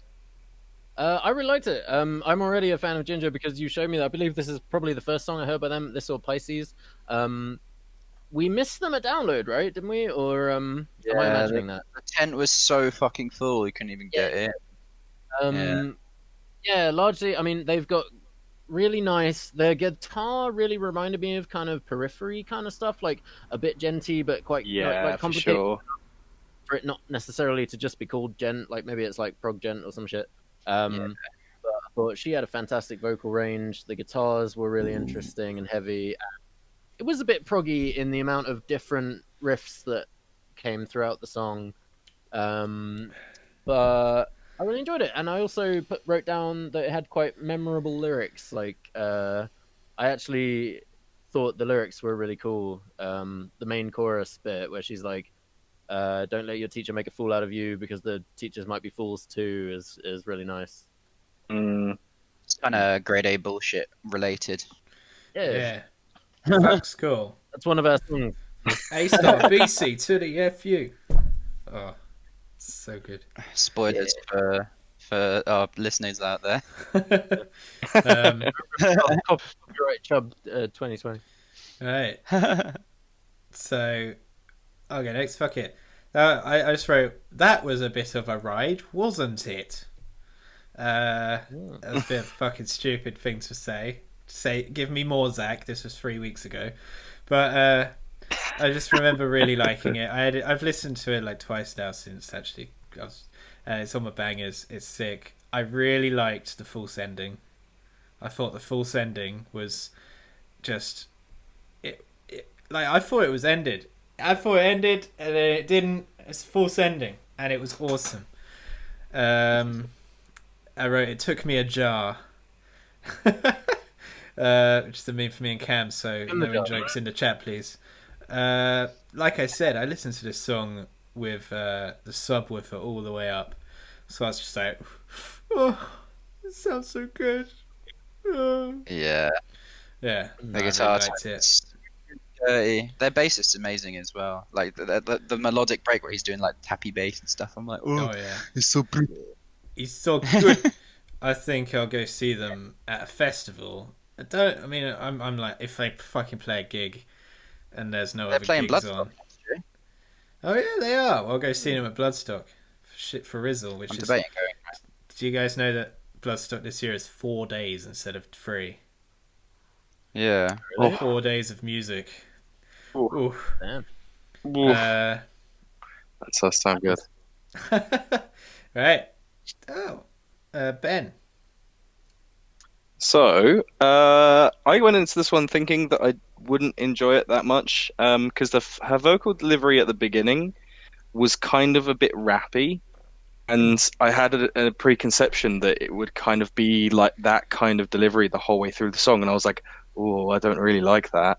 I really liked it. I'm already a fan of Ginger because you showed me that. I believe this is probably the first song I heard by them. This or Pisces. We missed them at download, right? Didn't we? Or am I imagining that? The tent was so fucking full, you couldn't even get in. Yeah, largely. I mean, they've got really nice. Their guitar really reminded me of kind of Periphery kind of stuff, like a bit genty, but quite Yeah, quite for complicated. sure. For it not necessarily to just be called gent, like maybe it's like prog gent or some shit. But I thought she had a fantastic vocal range. The guitars were really interesting and heavy. It was a bit proggy in the amount of different riffs that came throughout the song, but I really enjoyed it. And I also wrote down that it had quite memorable lyrics. Like I actually thought the lyrics were really cool. The main chorus bit where she's like, "Don't let your teacher make a fool out of you because the teachers might be fools too," is really nice. It's kind of grade A bullshit related. Yeah. Fuck's cool. That's one of our songs. A star BC to the FU. Oh, so good. Spoilers for our listeners out there. Copyright Chub 2020. Right. So, okay, next. Fuck it. I just wrote, that was a bit of a ride, wasn't it? That was a bit of a fucking stupid thing to say. Give me more, Zach. This was 3 weeks ago. But I just remember really liking it. I've listened to it like twice now since actually. It's on my bangers. It's sick. I really liked the false ending. I thought the false ending was just like I thought it was ended. I thought it ended and then it didn't. It's a false ending and it was awesome. I wrote it took me a jar. Which is the meme for me and Cam, so no jokes in the chat please. Like I said, I listened to this song with the subwoofer all the way up, so I was just like, oh, it sounds so good. Oh. Yeah. The guitar really liked it. Dirty. Their bass is amazing as well. Like the melodic break where he's doing like tappy bass and stuff. I'm like, oh yeah, he's so pretty. He's so good. I think I'll go see them at a festival. I'm like, if they fucking play a gig and there's no other playing gigs Bloodstock, on. Oh yeah, they are. Well, I'll go see them at Bloodstock. Shit for Rizzle, which I'm is. debating going. Do you guys know that Bloodstock this year is 4 days instead of 3? Yeah. Really? 4 days of music. Ooh. Damn. That does sound good. Right. Oh, Ben. So, I went into this one thinking that I wouldn't enjoy it that much, because her vocal delivery at the beginning was kind of a bit rappy, and I had a preconception that it would kind of be like that kind of delivery the whole way through the song, and I was like, oh, I don't really like that.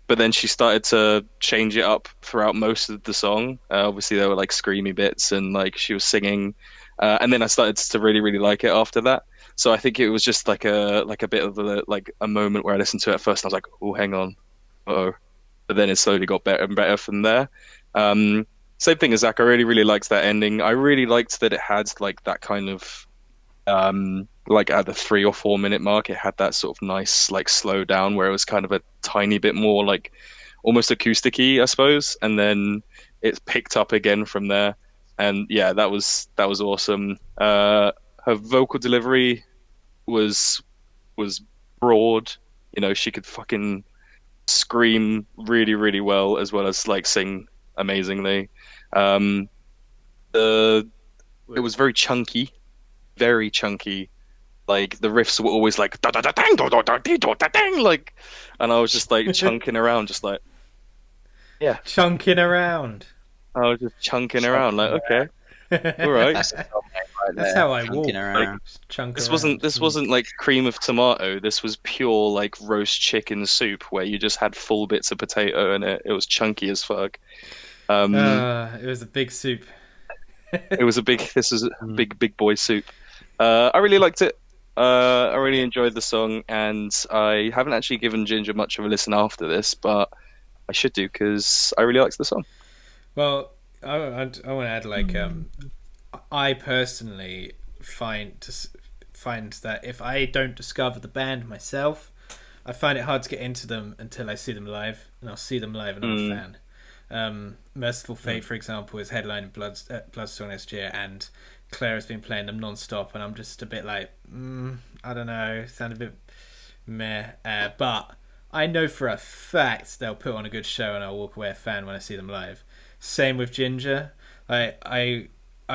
But then she started to change it up throughout most of the song. Obviously, there were like screamy bits, and like she was singing, and then I started to really, really like it after that. So I think it was just like a bit of a moment where I listened to it at first and I was like, oh, hang on, uh-oh. But then it slowly got better and better from there. Same thing as Zach. I really, really liked that ending. I really liked that it had like that kind of like at the 3 or 4 minute mark, it had that sort of nice like slow down where it was kind of a tiny bit more like almost acousticy, I suppose, and then it picked up again from there. And yeah, that was awesome. Her vocal delivery was broad. You know, she could fucking scream really, really well as like sing amazingly. It was very chunky, very chunky. Like the riffs were always like da da da dang da da da dee da da dang, like, and I was just like chunking around, just like chunking around. I was just chunking around, like okay, all right. That's how I walk. Around. This wasn't like cream of tomato. This was pure like roast chicken soup where you just had full bits of potato in it. It was chunky as fuck. It was a big soup. This was a big boy soup. I really liked it. I really enjoyed the song, and I haven't actually given Ginger much of a listen after this, but I should do because I really liked the song. Well, I want to add like I personally find that if I don't discover the band myself, I find it hard to get into them until I see them live, and I'll see them live and I'm a fan. Merciful Fate, for example, is headlining Bloodstock next year, and Claire has been playing them non-stop, and I'm just a bit like, I don't know, sound a bit meh. But I know for a fact they'll put on a good show, and I'll walk away a fan when I see them live. Same with Ginger. I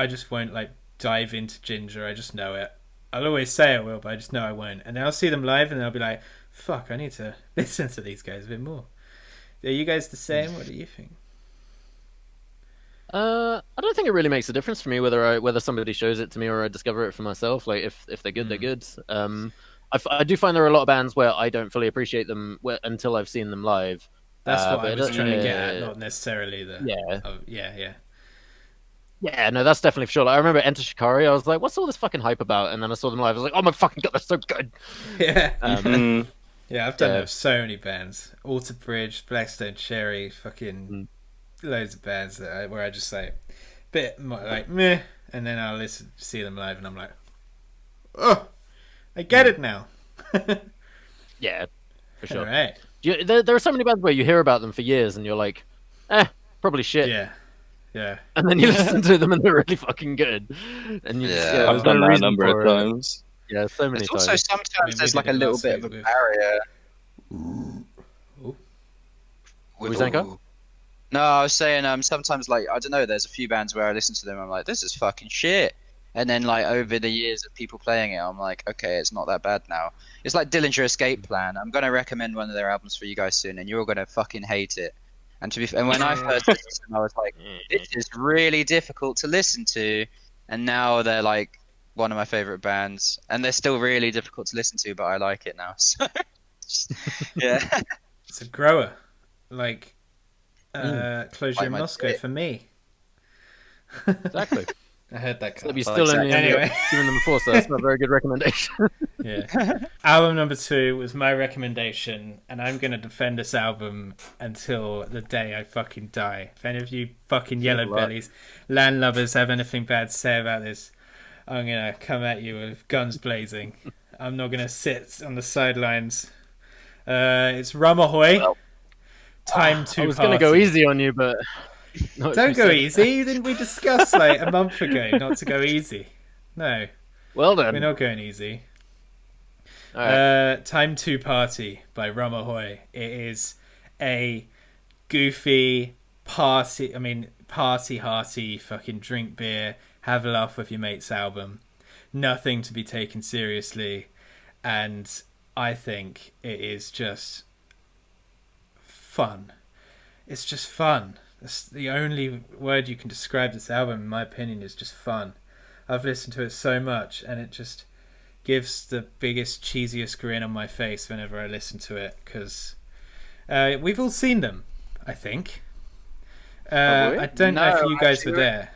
just won't like dive into Ginger. I just know it. I'll always say I will, but I just know I won't. And then I'll see them live, and I'll be like, fuck, I need to listen to these guys a bit more. Are you guys the same? What do you think? I don't think it really makes a difference for me whether somebody shows it to me or I discover it for myself. Like if they're good, they're good. I do find there are a lot of bands where I don't fully appreciate them until I've seen them live. That's what I was trying to get at, not necessarily the. Yeah. Yeah, no, that's definitely for sure. Like, I remember Enter Shikari. I was like, "What's all this fucking hype about?" And then I saw them live. I was like, "Oh my fucking god, they're so good!" Yeah. Yeah, I've done that with so many bands: Alter Bridge, Blackstone Cherry, fucking loads of bands where I just like bit more, like meh, and then I'll see them live, and I'm like, oh, I get it now. Yeah, for sure. All right. There are so many bands where you hear about them for years, and you're like, probably shit. Yeah. And then you listen to them, and they're really fucking good. And I've done that a number of times. Yeah, so many times. Also, sometimes there's like a little bit of a barrier. were you saying, Kyle? No, I was saying sometimes like I don't know. There's a few bands where I listen to them. I'm like, this is fucking shit. And then like over the years of people playing it, I'm like, okay, it's not that bad now. It's like Dillinger Escape Plan. I'm gonna recommend one of their albums for you guys soon, and you're gonna fucking hate it. And when I first listened to them, I was like, this is really difficult to listen to. And now they're like one of my favorite bands, and they're still really difficult to listen to, but I like it now. So yeah, it's a grower, like Closure Like in my Moscow tit. for me. Exactly. I heard that. But you Carl. still only ended Anyway. up giving them a 4, so that's not a very good recommendation. Yeah. Album number 2 was my recommendation, and I'm gonna defend this album until the day I fucking die. If any of you fucking yellow bellies, landlubbers have anything bad to say about this, I'm gonna come at you with guns blazing. I'm not gonna sit on the sidelines. It's Rumahoy. Well, Time to I was party. going to go easy on you, but... No, Don't go easy. Didn't we discuss like a month ago not to go easy? No, Well then. we're not going easy. All right. Time to Party by Rumahoy. It is a goofy party-hearty fucking drink beer, have a laugh with your mates album. Nothing to be taken seriously, and I think it is just fun. It's just fun. That's the only word you can describe this album, in my opinion, is just fun. I've listened to it so much, and it just gives the biggest, cheesiest grin on my face whenever I listen to it, because we've all seen them, I think. I don't know if you guys were there.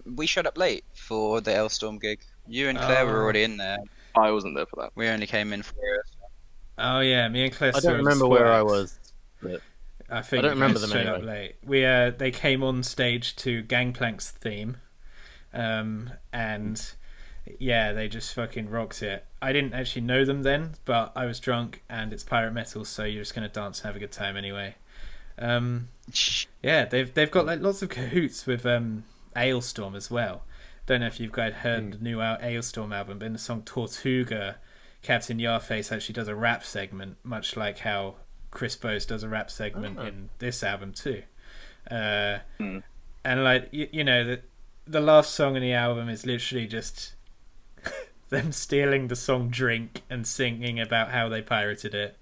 We showed up late for the Elstorm gig. You and Claire were already in there. I wasn't there for that. We only came in for it. Oh yeah, me and Claire. I saw don't the remember where I Sports. was. But... I think I don't remember them showed anyway. up late. They came on stage to Gangplank's theme, and yeah, they just fucking rocked it. I didn't actually know them then, but I was drunk, and it's pirate metal, so you're just gonna dance and have a good time anyway. Yeah, they've got like lots of cahoots with Ailstorm as well. Don't know if you've guys heard the new Ailstorm album, but in the song Tortuga, Captain Yarface actually does a rap segment, much like how Chris Bose does a rap segment in this album too. And like you know, the last song in the album is literally just them stealing the song Drink and singing about how they pirated it.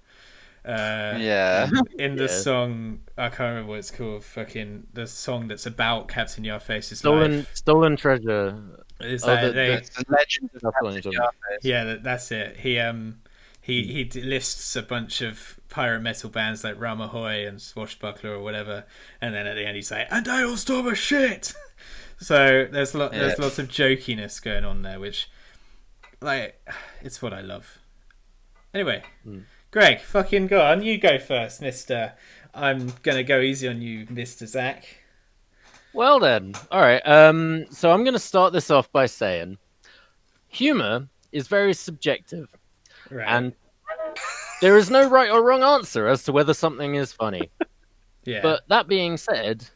In the song, I can't remember what it's called. Fucking the song that's about Captain Yarface's life. Stolen Treasure. Is Oh, that The legend of That's what Captain I'm Yarface. Yeah, that's it. He lists a bunch of pirate metal bands like Rumahoy and Swashbuckler or whatever, and then at the end he's like, "And Ailstorm are shit." So there's lots of jokiness going on there, which like it's what I love. Anyway, Greg, fucking go on. You go first, Mister. I'm gonna go easy on you, Mister Zach. Well then, all right. So I'm going to start this off by saying, humor is very subjective, Right. and there is no right or wrong answer as to whether something is funny. Yeah. But that being said,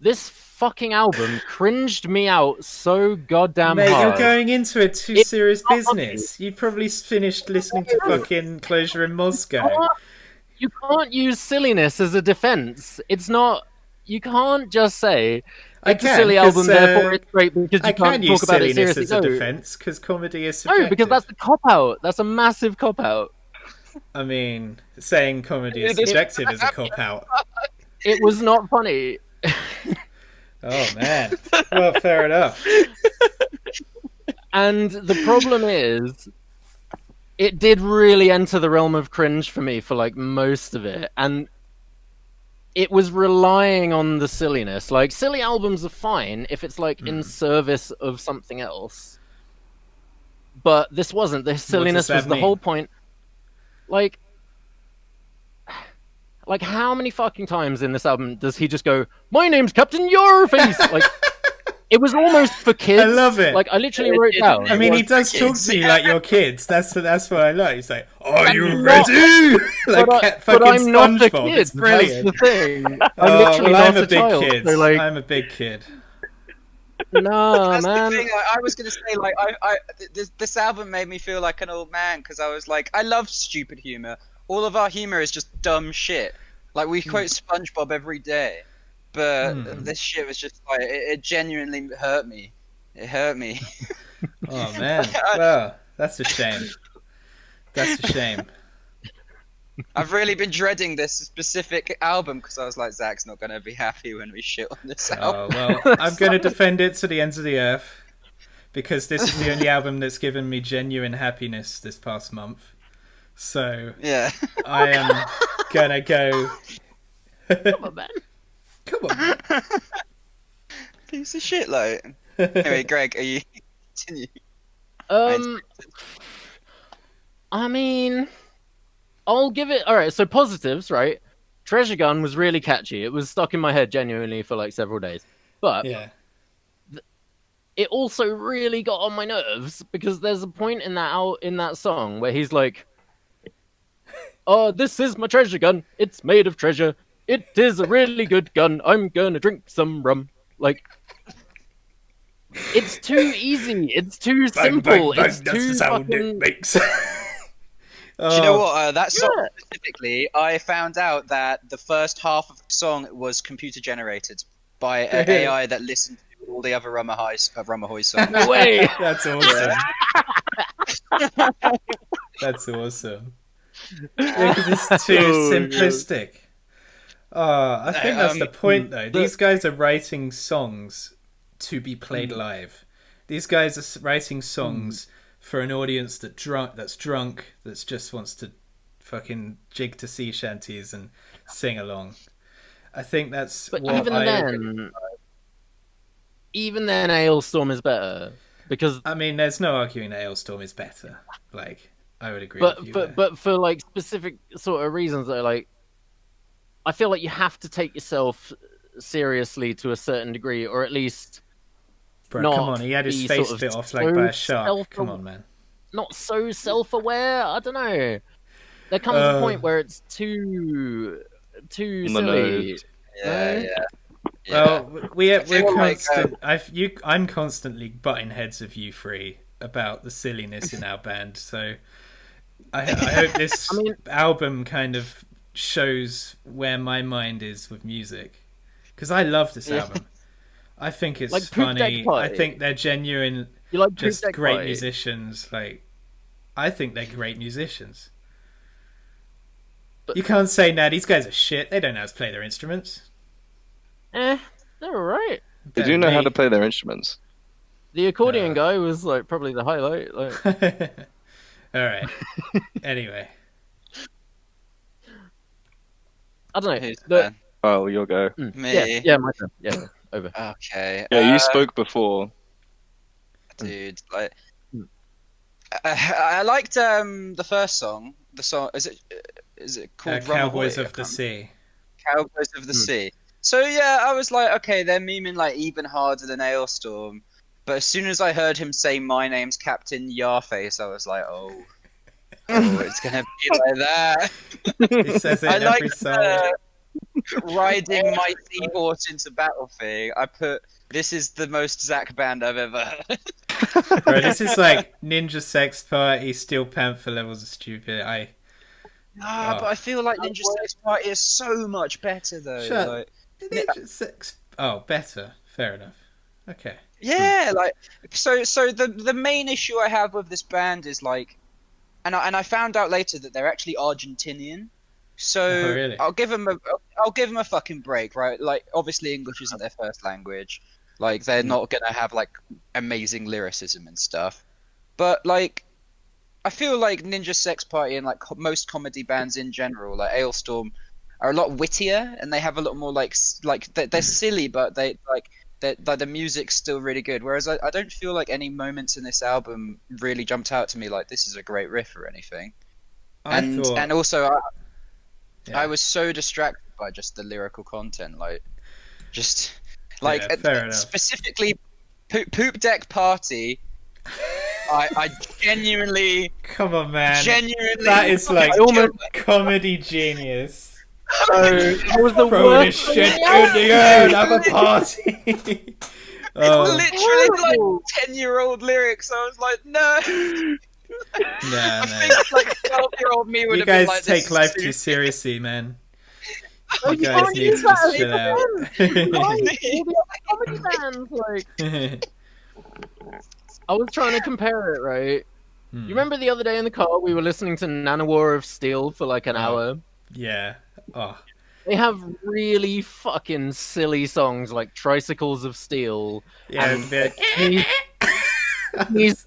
this fucking album cringed me out so goddamn Mate, hard. you're going into it too It's serious not business. You probably finished listening to fucking Closure in Moscow. You can't use silliness as a defense. It's not. You can't just say it's a silly album, therefore it's great because you I can't can use talk about it silliness seriously. as a No. defense because comedy is subjective. No, because that's the cop out. That's a massive cop out. I mean, saying comedy is subjective is a cop out. It was not funny. Oh man. Well, fair enough. And the problem is, it did really enter the realm of cringe for me for like most of it, and it was relying on the silliness. Like, silly albums are fine if it's like in service of something else, but this wasn't. The silliness that was the mean? whole point. Like how many fucking times in this album does he just go, "My name's Captain Yarface"? Like, it was almost for kids. I love it. Like, I literally wrote down. I mean, he does talk to you like your kids. That's what I like. He's like, "Are you ready?" Like but fucking I'm not a SpongeBob. kid. It's brilliant. That's the thing. I'm Oh, literally well, I'm not a big child. kid. So, like, I'm a big kid. no, That's man. the thing. Like, I was gonna say, like, this album made me feel like an old man because I was like, I love stupid humor. All of our humor is just dumb shit. Like we quote SpongeBob every day, but this shit was just like it genuinely hurt me. It hurt me. Oh man, well, that's a shame. That's a shame. I've really been dreading this specific album because I was like, Zach's not going to be happy when we shit on this album. Oh well, I'm going to defend it to the ends of the earth because this is the only album that's given me genuine happiness this past month. So Yeah. I am gonna go. Come on, man. Come on. Man. Piece of shit, like. Anyway, Greg, are you continue? I mean, I'll give it. All right, so positives, right? Treasure Gun was really catchy. It was stuck in my head genuinely for like several days. But Yeah. it also really got on my nerves because there's a point in that song where he's like, "Oh, this is my treasure gun. It's made of treasure. It is a really good gun. I'm gonna drink some rum." Like, it's too easy. It's too simple. It's that's too the sound fucking... it makes. Do you know Oh, what? That song specifically, I found out that the first half of the song was computer generated by an AI that listened to all the other Rumahoy songs. No way. That's awesome. That's awesome. Yeah, because it's too simplistic. I think that's the point, though. These guys are writing songs to be played live. These guys are writing songs for an audience that's drunk, that just wants to fucking jig to sea shanties and sing along. I think that's But what even then, Ailstorm is better because. I mean, there's no arguing that Ailstorm is better. Like, I would agree with you there. But for like specific sort of reasons that are like, I feel like you have to take yourself seriously to a certain degree, or at least Bro, not come on, he had his be face sort of bit off so like by a shark. Come on, man. not so self-aware. I don't know. There comes a point where it's too silly. Yeah. Well, we're feel like, constant. I'm constantly butting heads of you three about the silliness in our band. So I hope this album kind of shows where my mind is with music, because I love this album. I think it's Like Poop Deck funny. Party. I think they're genuine, You like just Poop Deck great Party? musicians. Like, I think they're great musicians. You can't say, nah, these guys are shit. They don't know how to play their instruments. They're alright. They do know how to play their instruments. The accordion guy was like probably the highlight. Like, All right. Anyway, I don't know. Who's the man? Oh, you'll go. Me. Yeah, my turn. Yeah, over. Okay. Yeah, you spoke before. Dude, like, I liked the first song. The song is it called Cowboys Rumahoy? of the Sea. Cowboys of the Sea. So yeah, I was like, okay, they're memeing like even harder than Ailstorm. But as soon as I heard him say, "My name's Captain Yarface," I was like, oh, it's gonna be like that. He says it I in every like song. riding my seahorse into battle thing. I put, this is the most Zach band I've ever heard. Bro, this is like Ninja Sex Party, Steel Panther levels of stupid. But I feel like Ninja Sex Party is so much better though. Shut- Like, Ninja Sex. Oh, better. Fair enough. Okay. yeah, like so the main issue I have with this band is like, and I found out later that they're actually Argentinian. So Oh, really? I'll give them a fucking break, right? Like, obviously English isn't their first language. Like, they're not gonna have like amazing lyricism and stuff. But like, I feel like Ninja Sex Party and like most comedy bands in general, like Ailstorm, are a lot wittier and they have a lot more like they're silly, but the music's still really good. Whereas I don't feel like any moments in this album really jumped out to me like this is a great riff or anything. And also I was so distracted by just the lyrical content, fair enough. Specifically Poop Deck Party. I genuinely, come on, man. Genuinely, that is like comedy genius. It was the Throw worst this shit in the air and have a party. It's literally like 10-year-old lyrics. I was like, no. Nah, I think like 12-year-old me would you have been guys like, take life too seriously, man. You guys need to just chill out. All the other comedy bands, like. I was trying to compare it, right? You remember the other day in the car we were listening to Nanowar of Steel for like an hour? Yeah. Oh. They have really fucking silly songs like Tricycles of Steel. Yeah, and needs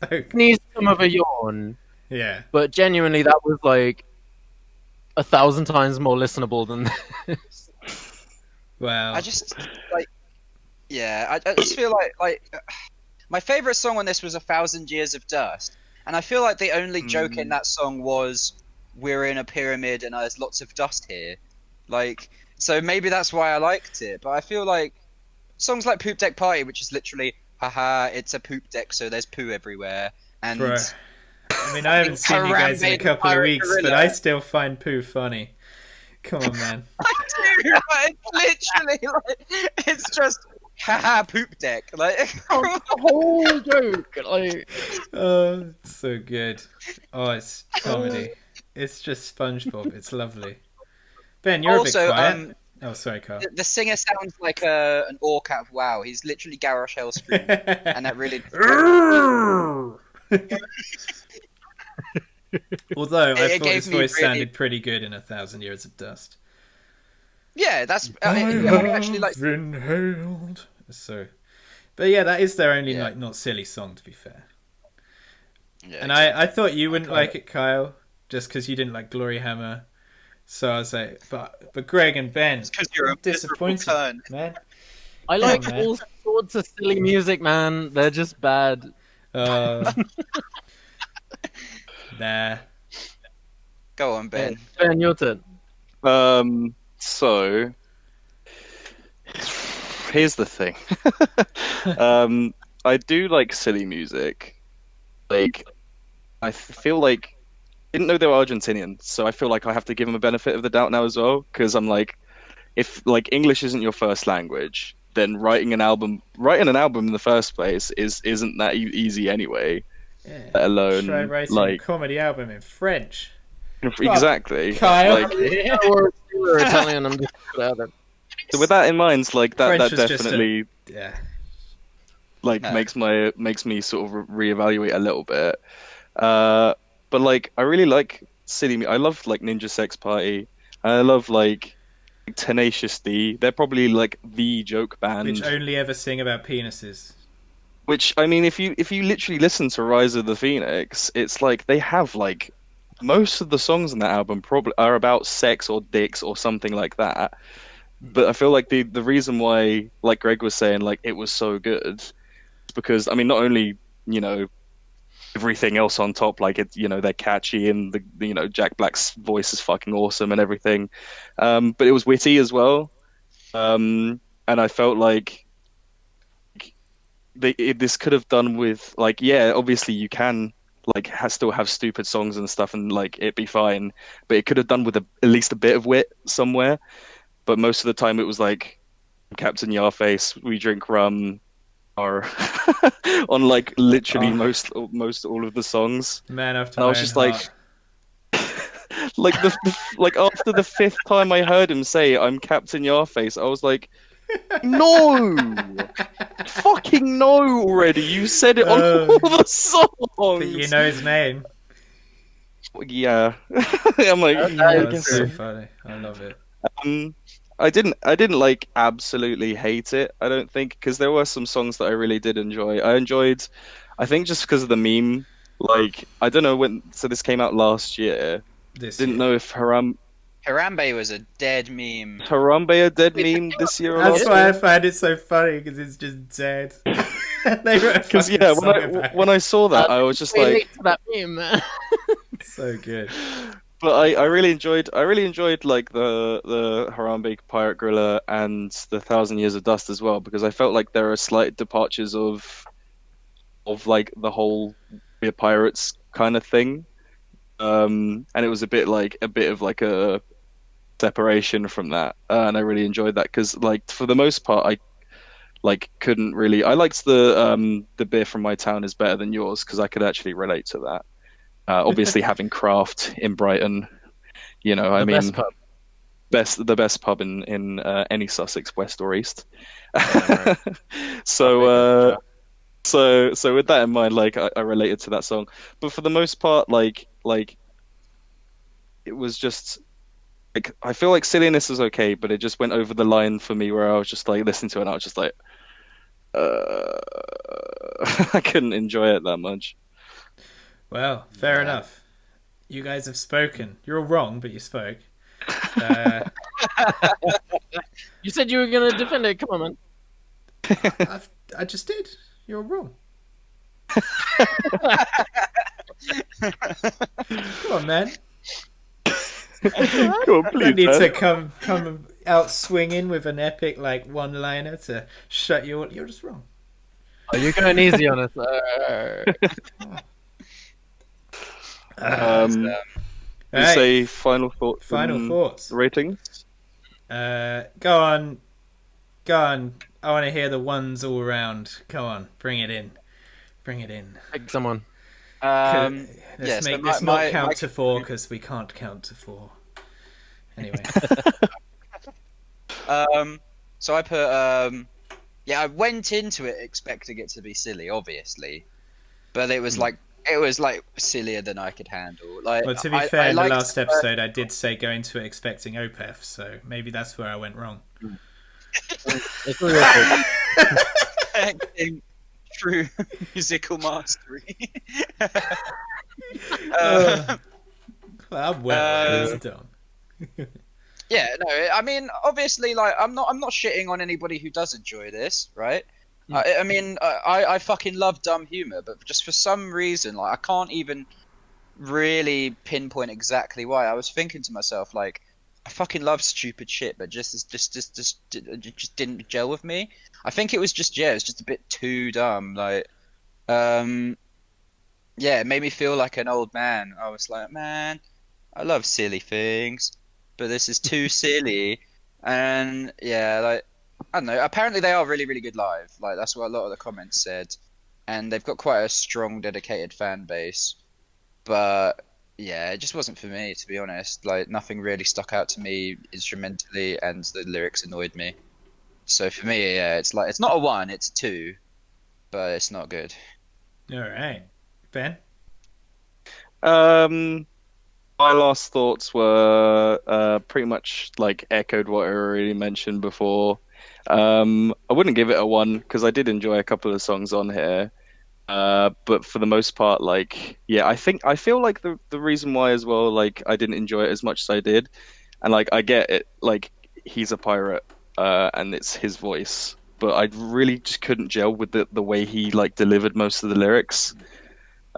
some of a yawn. Yeah. But genuinely, that was like 1,000 times more listenable than this. Wow. I just like, yeah, I just feel like my favorite song on this was 1,000 Years of Dust, and I feel like the only joke in that song was we're in a pyramid and there's lots of dust here, like, so maybe that's why I liked it. But I feel like songs like Poop Deck Party, which is literally, haha, it's a poop deck, so there's poo everywhere, and Bro. I mean, I haven't seen you guys in a couple of weeks, but I still find poo funny. Come on, man. I do, like, literally, like, it's just haha poop deck, like the whole joke, like. Oh, it's so good. Oh, it's comedy. It's just SpongeBob. It's lovely. Ben, you're also, a bit quiet. Oh, sorry, Carl. The singer sounds like an orc out of WoW. He's literally Garrosh Hellscream, and that really. Although I thought his voice sounded pretty good in 1,000 Years of Dust. Yeah, that's. I actually like. inhaled. So, but yeah, that is their only like not silly song, to be fair. Yeah, and I thought you wouldn't like it, Kyle, just because you didn't like Glory Hammer. So I was like, but Greg and Ben, because you're disappointed, man. I like all sorts of silly music, man. They're just bad. Nah. Go on, Ben. Ben, your turn. So here's the thing. I do like silly music. Like, I feel like I didn't know they were Argentinian, so I feel like I have to give them a benefit of the doubt now as well, because I'm like, if like English isn't your first language, then writing an album in the first place isn't that easy anyway. Yeah. Let alone try writing a comedy album in French. Exactly. Kyle. Like, or Italian. I'm just so with that in mind, like that French definitely makes me sort of reevaluate a little bit. But like I really like silly. I love like Ninja Sex Party. I love like Tenacious D. They're probably like the joke band, which only ever sing about penises. Which, I mean, if you literally listen to Rise of the Phoenix, it's like they have like most of the songs in that album probably are about sex or dicks or something like that. But I feel like the reason why, like Greg was saying, like it was so good, is because I mean, not only everything else on top, like it, they're catchy and the Jack Black's voice is fucking awesome and everything, but it was witty as well, and I felt like this could have done with like, yeah, obviously you can like still have stupid songs and stuff and like it'd be fine, but it could have done with at least a bit of wit somewhere. But most of the time it was like Captain Yarface, we drink rum, or on like literally most all of the songs. Man after and I was just like like like after the 5th time I heard him say I'm Captain Yarface, I was like, no, fucking no already. You said it on all the songs. But you know his name. Yeah. I'm like, that's so funny. I love it. I didn't like absolutely hate it, I don't think, because there were some songs that I really did enjoy. I think just because of the meme, like, I don't know when, so this came out last year. Didn't know if Harambe was a dead meme. Harambe a dead meme this year or That's last why year? I find it so funny, because it's just dead. Because yeah, when I saw that, I was just like, that meme. So good. But I really enjoyed like the Harambe Pirate Gorilla and the 1,000 Years of Dust as well, because I felt like there are slight departures of like the whole we're pirates kind of thing, and it was a bit of like a separation from that, and I really enjoyed that because like for the most part I like couldn't really. I liked the beer from my town is better than yours because I could actually relate to that. Obviously, having craft in Brighton, I mean, best pub. the best pub in any Sussex, west or east. right. So Okay, so with that in mind, like I related to that song, but for the most part, like it was just like I feel like silliness is okay, but it just went over the line for me where I was just like listening to it and I was just like, uh, I couldn't enjoy it that much. Well, fair enough. You guys have spoken. You're all wrong, but you spoke. Uh, You said you were going to defend it. Come on, man. I just did. You're all wrong. Come on, man. Go on, Don't please, need man. to come out swinging with an epic like one-liner to shut you. You're just wrong. Oh, you're going easy on us. You Right. say final thoughts. Final and thoughts. Ratings. Go on. I want to hear the ones all around. Come on, bring it in. Pick someone. Let's yes, make so this my- not count my- to 4 because we can't count to 4. Anyway, So I put I went into it expecting it to be silly, obviously, but it was like sillier than I could handle. Like, well, to be fair, in the last episode, I did say go into it expecting Opeth, so maybe that's where I went wrong. It's all your fault. expecting true musical mastery. I'm well, it's dumb. Yeah, no, I mean, obviously, like, I'm not shitting on anybody who does enjoy this, right? I mean, I fucking love dumb humor, but just for some reason, like, I can't even really pinpoint exactly why. I was thinking to myself, like, I fucking love stupid shit, but just didn't gel with me. I think it was just it's just a bit too dumb. Like, it made me feel like an old man. I was like, man, I love silly things, but this is too silly. And like, I don't know. Apparently, they are really, really good live. Like, that's what a lot of the comments said, and they've got quite a strong, dedicated fan base. But yeah, it just wasn't for me, to be honest. Like, nothing really stuck out to me instrumentally, and the lyrics annoyed me. So for me, it's like, it's not a 1, it's a 2, but it's not good. All right, Ben. My last thoughts were pretty much like echoed what I already mentioned before. I wouldn't give it a 1 because I did enjoy a couple of songs on here. But for the most part, like, I feel like the reason why as well, like, I didn't enjoy it as much as I did, and like I get it, like he's a pirate, and it's his voice, but I really just couldn't gel with the way he like delivered most of the lyrics.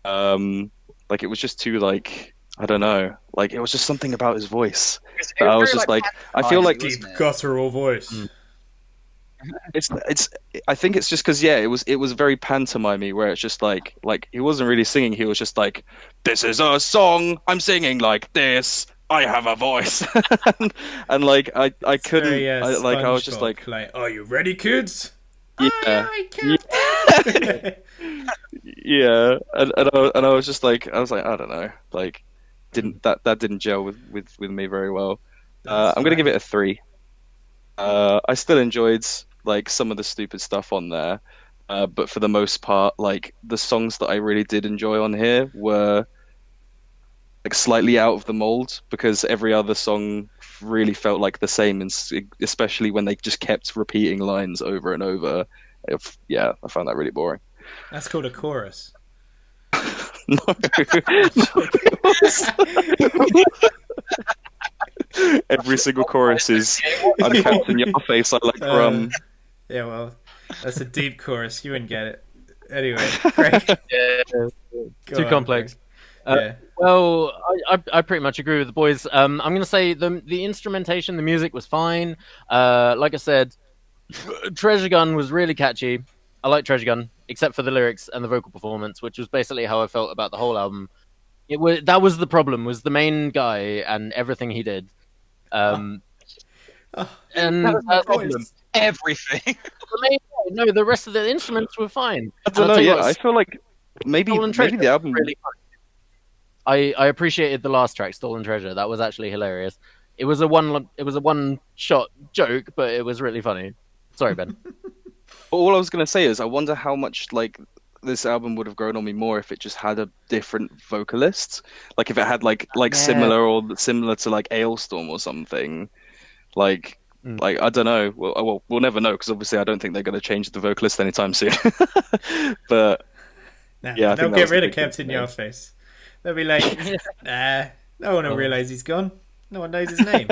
Like it was just too like I don't know, like it was just something about his voice. That I was just like, I feel like Deep guttural voice. it's I think it's just because it was very pantomimey where it's just like he wasn't really singing, he was just like, this is a song, I'm singing like this, I have a voice. and like I couldn't Very, I was just SpongeBob, like, are you ready, kids? yeah Aye, Captain. yeah and I was just like I don't know, like that didn't gel with me very well. I'm gonna give it a 3. I still enjoyed like some of the stupid stuff on there, but for the most part, like the songs that I really did enjoy on here were like slightly out of the mold because every other song really felt like the same, and especially when they just kept repeating lines over and over. I found that really boring. That's called a chorus. No. Every single chorus is I'm Captain Yarface, I like rum. Yeah, well, that's a deep chorus. You wouldn't get it. Anyway, Greg. Too complex. Yeah. Well, I pretty much agree with the boys. I'm going to say the instrumentation, the music was fine. Like I said, Treasure Gun was really catchy. I like Treasure Gun, except for the lyrics and the vocal performance, which was basically how I felt about the whole album. That was the problem, was the main guy and everything he did. And That was the problem. Everything. The rest of the instruments were fine. I don't know. I feel like maybe the album. Really I appreciated the last track, Stolen Treasure. That was actually hilarious. it was a one shot joke, but it was really funny. Sorry, Ben. All I was gonna say is, I wonder how much like this album would have grown on me more if it just had a different vocalist. Like if it had like similar to like Ailstorm or something. Like like I don't know. We'll never know because obviously I don't think they're gonna change the vocalist anytime soon. But Nah, yeah, I they'll think that get was the rid of big thing Captain for me. Yarface. They'll be like, nah, no one will realise he's gone. No one knows his name.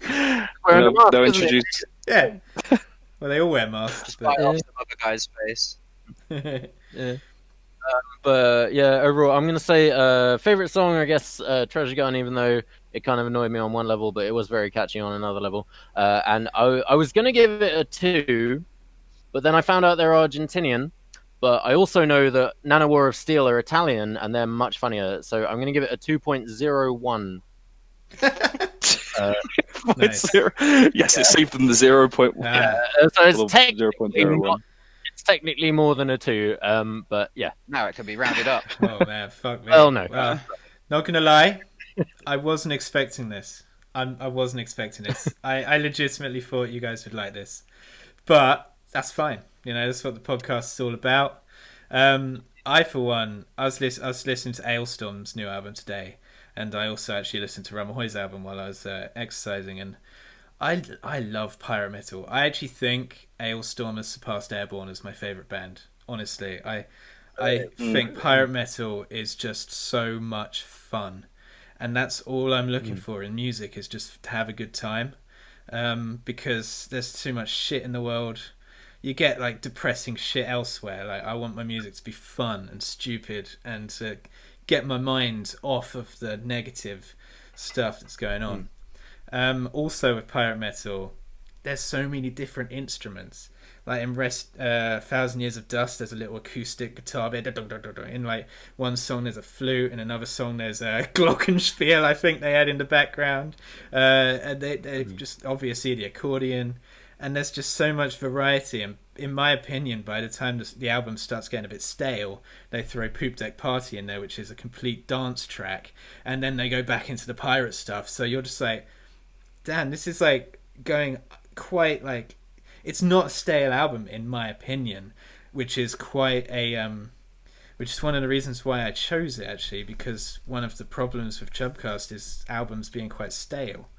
Wearing a mask, They'll isn't it? introduce. Yeah. Well, they all wear masks. Just But... bite off some other guy's face. Yeah. But yeah, overall, I'm gonna say favorite song, I guess, Treasure Gun, even though it kind of annoyed me on one level, but it was very catchy on another level. And I was gonna give it a 2, but then I found out they're Argentinian. But I also know that Nana War of Steel are Italian, and they're much funnier. So I'm gonna give it a 2.01. Nice. Yes, it's safe than the 0.1. So it's Well, technically 0.01. it's technically more than a 2. But yeah. Now it can be rounded up. Oh man, fuck me. Well, no. Not gonna lie, I wasn't expecting this. I wasn't expecting this. I legitimately thought you guys would like this, but that's fine. You know, that's what the podcast is all about. I, for one, I was listening to Ailstorm's new album today, and I also actually listened to Rumahoy's album while I was exercising, and I love pirate metal. I actually think Ailstorm has surpassed Airborne as my favourite band. Honestly, I think pirate metal is just so much fun, and that's all I'm looking for in music, is just to have a good time. Because there's too much shit in the world. You get like depressing shit elsewhere. Like I want my music to be fun and stupid and to get my mind off of the negative stuff that's going on. Also with pirate metal, there's so many different instruments. Like in Thousand Years of Dust, there's a little acoustic guitar bit. In like one song there's a flute, in another song there's a glockenspiel, I think they had in the background. And they've just obviously the accordion. And there's just so much variety, and in my opinion, by the time the album starts getting a bit stale, they throw Poop Deck Party in there, which is a complete dance track, and then they go back into the pirate stuff. So you're just like, damn, this is like going quite like, it's not a stale album in my opinion, which is quite a which is one of the reasons why I chose it, actually, because one of the problems with CHUB Cast is albums being quite stale.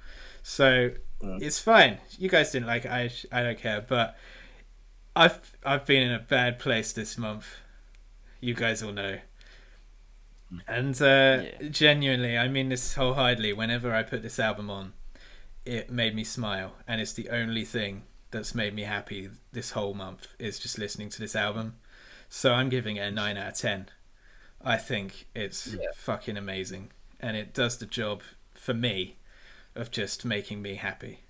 So it's fine. You guys didn't like it. I don't care. But I've been in a bad place this month. You guys all know. And genuinely, I mean this wholeheartedly. Whenever I put this album on, it made me smile, and it's the only thing that's made me happy this whole month is just listening to this album. So I'm giving it a 9 out of 10. I think it's fucking amazing, and it does the job for me of just making me happy.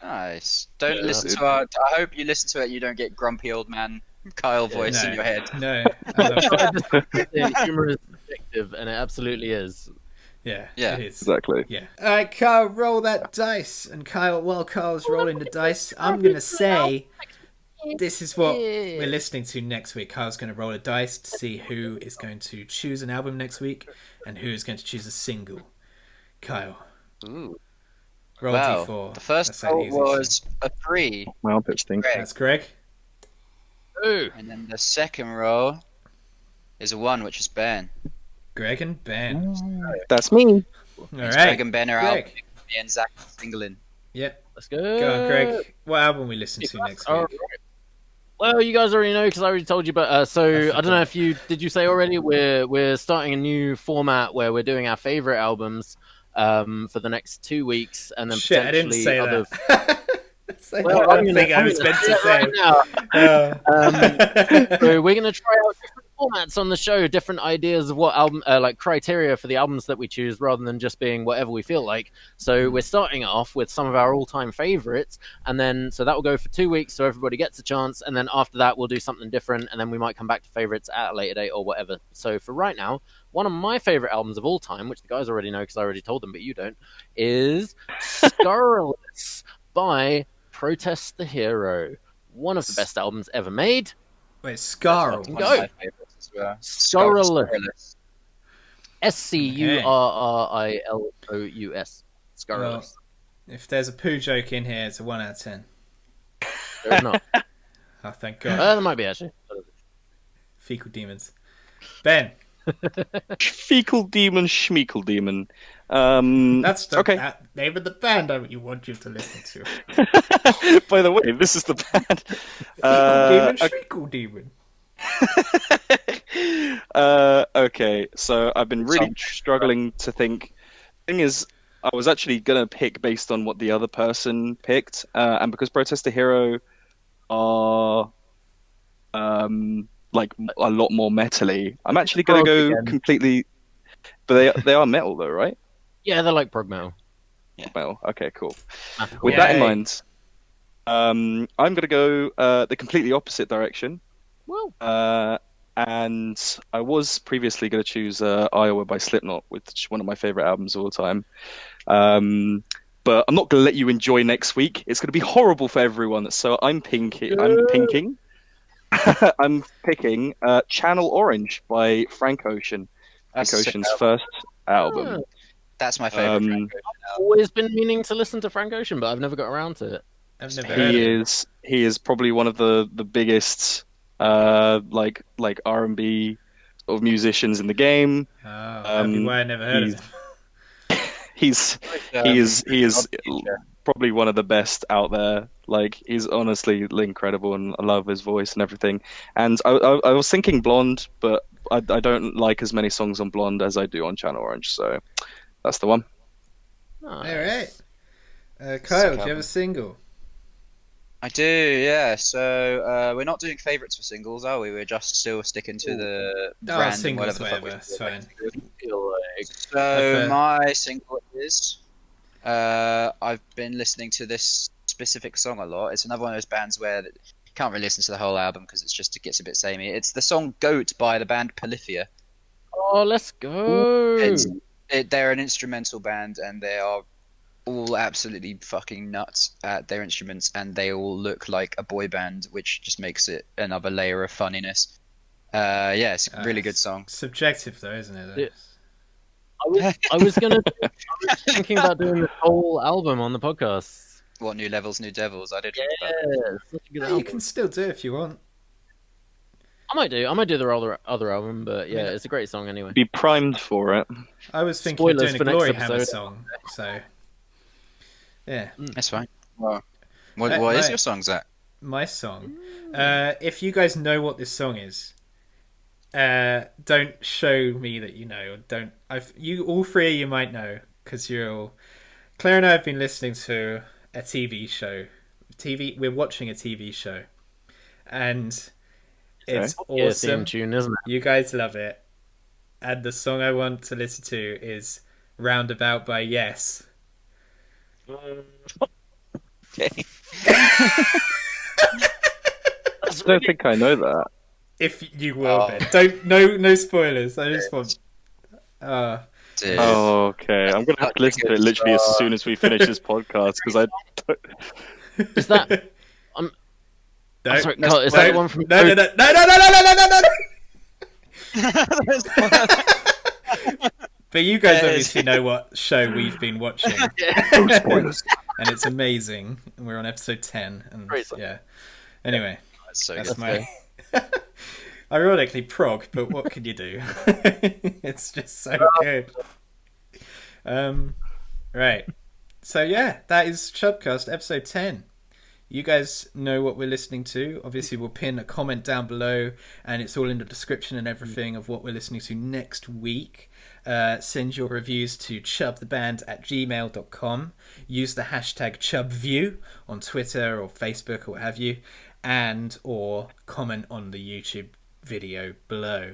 Nice. Don't listen to our. I hope you listen to it. You don't get grumpy old man Kyle voice in your head. No, I love The humor is subjective, and it absolutely is. Yeah, Yeah. it is. Exactly. Yeah. All right, Kyle, roll that dice. And Kyle, while Kyle's rolling the dice, I'm going to say this is what we're listening to next week. Kyle's going to roll a dice to see who is going to choose an album next week and who is going to choose a single. Kyle. Ooh. Roll Wow. D4. The first roll was a 3. My armpits stink. Greg. That's Greg. Ooh. And then the second roll is a 1, which is Ben. Greg and Ben. That's me. All It's right. Greg and Ben are out. Greg. Me and Zach are singling. Yep. Let's go. Go on, Greg. What album we listen to next All week? right. Well, you guys already know because I already told you. But so I don't know if you did. You say already we're starting a new format where we're doing our favorite albums for the next 2 weeks, and then Shit, I didn't potentially say other. that. That's like Well, one thing I was meant to say. So we're going to try out different formats on the show, different ideas of what album, like criteria for the albums that we choose, rather than just being whatever we feel like. So we're starting it off with some of our all-time favorites, and then so that will go for 2 weeks, so everybody gets a chance, and then after that we'll do something different, and then we might come back to favorites at a later date or whatever. So for right now, one of my favorite albums of all time, which the guys already know because I already told them, but you don't, is Scurrilous by Protest the Hero. One of the best albums ever made. Wait, Scarl. One of my favorites as well. Scurrilous. Scurrilous. Scurrilous. Scurrilous. If there's a poo joke in here, it's a 1 out of 10. There's not. Oh, thank God. There might be, actually. Fecal demons. Ben. Fecal demon, schmeekle demon. That's the okay. Name of the band I want you to listen to. By the way, this is the band. Fecal demon, shriekle demon. Okay, so I've been really struggling to think. Thing is, I was actually gonna pick based on what the other person picked, and because Protest the Hero are like a lot more metally, I'm actually gonna go completely. But they are metal though, right? Yeah, they're like prog metal. Yeah. Metal. Okay, cool. Mathematical. With that in mind, I'm gonna go the completely opposite direction. Well, and I was previously going to choose Iowa by Slipknot, which is one of my favorite albums of all time. But I'm not going to let you enjoy next week. It's going to be horrible for everyone. So I'm pinking. I'm picking Channel Orange by Frank Ocean. Frank Ocean's first album. That's my favorite. Frank Ocean I've always been meaning to listen to Frank Ocean, but I've never got around to it. I've never heard it. He is probably one of the biggest like R&B sort of musicians in the game. Oh, that'd be why I never heard of him. He is probably one of the best out there. Like, he's honestly incredible, and I love his voice and everything. And I was thinking Blonde, but I don't like as many songs on Blonde as I do on Channel Orange, so that's the one. Nice. All right. Kyle, do you have a single? I do, yeah. So we're not doing favourites for singles, are we? We're just still sticking to the random singles, whatever. It's fine. So my single is I've been listening to this specific song a lot. It's another one of those bands where you can't really listen to the whole album because it gets a bit samey. It's the song "Goat" by the band Polyphia. Oh, let's go! They're an instrumental band, and they are all absolutely fucking nuts at their instruments, and they all look like a boy band, which just makes it another layer of funniness. Yeah, it's a really good song. Subjective though, isn't it? I was thinking about doing the whole album on the podcast. What, New Levels, New Devils? I did. Yeah, you can still do it if you want. I might do the other album, but yeah, it's a great song anyway. Be primed for it. I was thinking of doing a Glory Hammer song, so yeah, that's fine. Well, what is your song, Zach? My song. If you guys know what this song is, don't show me that you know. Don't. All three of you might know because Claire and I have been listening to a TV show. We're watching a TV show, and it's awesome. Theme tune, isn't it? You guys love it, and the song I want to listen to is "Roundabout" by Yes. Okay. I don't think I know that. If you will, Ben. No spoilers. I just want. Dude. Oh, okay. I'm gonna have to listen to it literally as soon as we finish this podcast because I. Is that? I'm sorry, Carl, is that the one from? No. But you guys obviously know what show we've been watching. No spoilers. And it's amazing. We're on episode 10, and yeah. Anyway, that's my. Ironically prog, but what can you do? It's just so good. Right. So yeah, that is CHUB Cast episode 10. You guys know what we're listening to. Obviously, we'll pin a comment down below, and it's all in the description and everything of what we're listening to next week. Send your reviews to chubtheband@gmail.com. Use the hashtag CHUBView on Twitter or Facebook or what have you, and or comment on the YouTube video below.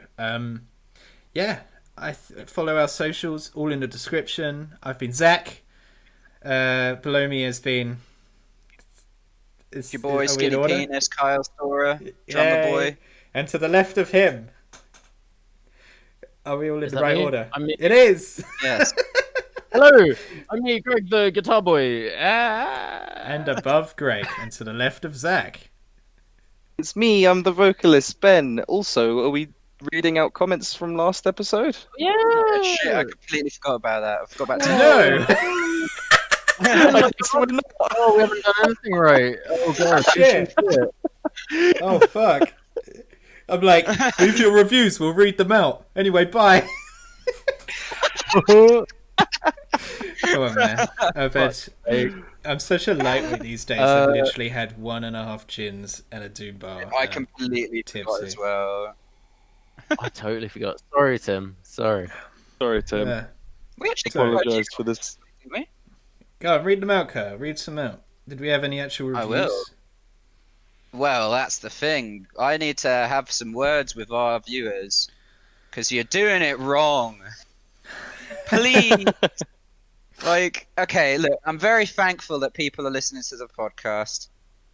Follow our socials, all in the description. I've been Zach. Below me has been your boy Skinny Penis, Kyle Stora, Drummer Boy, and to the left of him. Are we all in the right order? It is. Yes. Hello, I'm me, Greg, the guitar boy. And above Greg, and to the left of Zach. It's me, I'm the vocalist, Ben. Also, are we reading out comments from last episode? Yeah. Shit, I completely forgot about that. I forgot about No. I guess we're not. Oh, we haven't done anything right. Oh god, Shit. Oh fuck. I'm like, leave your reviews, we'll read them out. Anyway, bye. Come on, man. I bet I'm such a lightweight these days. I've literally had 1.5 gins and a Doom bar. I completely forgot as well. I totally forgot. Sorry, Tim. Sorry. Sorry, Tim. Yeah. We actually Apologise for this. didn't we? Go on, read them out, Kerr. Read some out. Did we have any actual reviews? I will. Well, that's the thing. I need to have some words with our viewers because you're doing it wrong. Please. Like, okay, look, I'm very thankful that people are listening to the podcast,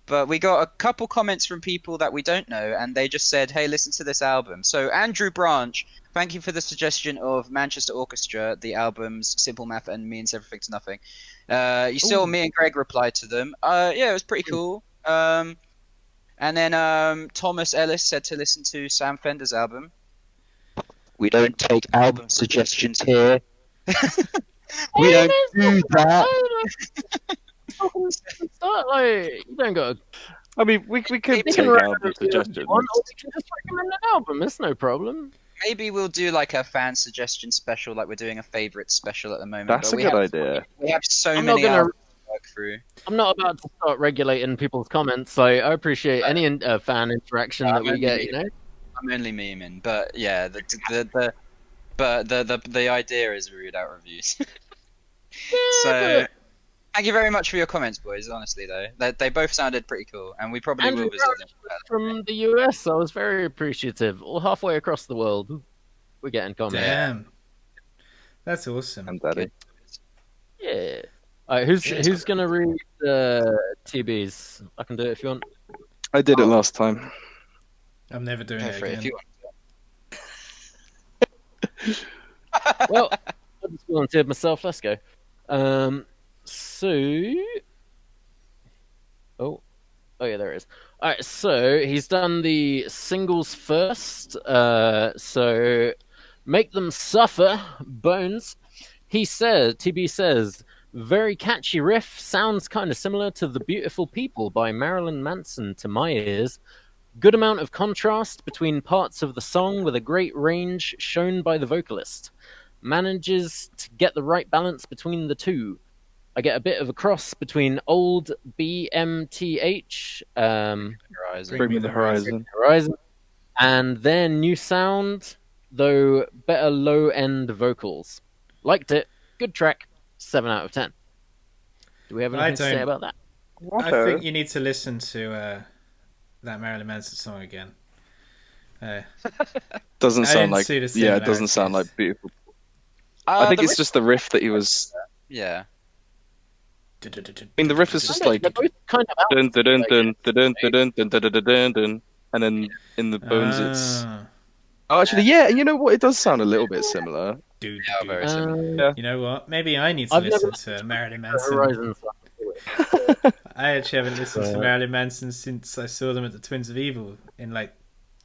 but we got a couple comments from people that we don't know, and they just said, hey, listen to this album. So, Andrew Branch, thank you for the suggestion of Manchester Orchestra, the albums Simple Math and Means Everything to Nothing. You saw me and Greg reply to them. Yeah, it was pretty cool. And then Thomas Ellis said to listen to Sam Fender's album. We don't take album suggestions here. We don't do that. You don't got. I mean, we could take write album suggestions. Or we can just recommend an album. It's no problem. Maybe we'll do like a fan suggestion special, like we're doing a favorite special at the moment. That's but a good idea. We have so I'm many not gonna- albums to work through. I'm not about to start regulating people's comments, so I appreciate any fan interaction that we get. You know. I'm only memeing, but yeah, the idea is we read out reviews. So, thank you very much for your comments, boys. Honestly, though, they both sounded pretty cool, and we probably Andrew will visit them. From the US, I was very appreciative. All halfway across the world, we're getting comments. Damn. That's awesome. And Daddy. Yeah. All right, who's gonna read TBs? I can do it if you want. I did it last time. I'm never doing Go it for it if again. you want. Well, I just volunteered myself. Let's go. Oh yeah, there it is. All right, so he's done the singles first. So make them suffer, Bones. TB says, very catchy riff, sounds kind of similar to The Beautiful People by Marilyn Manson to my ears. Good amount of contrast between parts of the song with a great range shown by the vocalist. Manages to get the right balance between the two. I get a bit of a cross between old BMTH, Bring me the horizon. and their new sound, though better low-end vocals. Liked it. Good track. 7 out of 10. Do we have anything to say about that? I think you need to listen to that Marilyn Manson song again. Doesn't sound like see the it doesn't sound similarities. like beautiful. I think it's just the riff that he was. Yeah. I mean, the riff is just like They're both kind of dun dun dun dun dun dun dun dun dun dun dun, and then in the Bones it's. Oh, actually, yeah. You know what? It does sound a little bit similar. Dude, Yeah, very similar. You know what? Maybe I need to I've listen never to Marilyn Manson. Horizon. I actually haven't listened to Marilyn Manson since I saw them at the Twins of Evil in like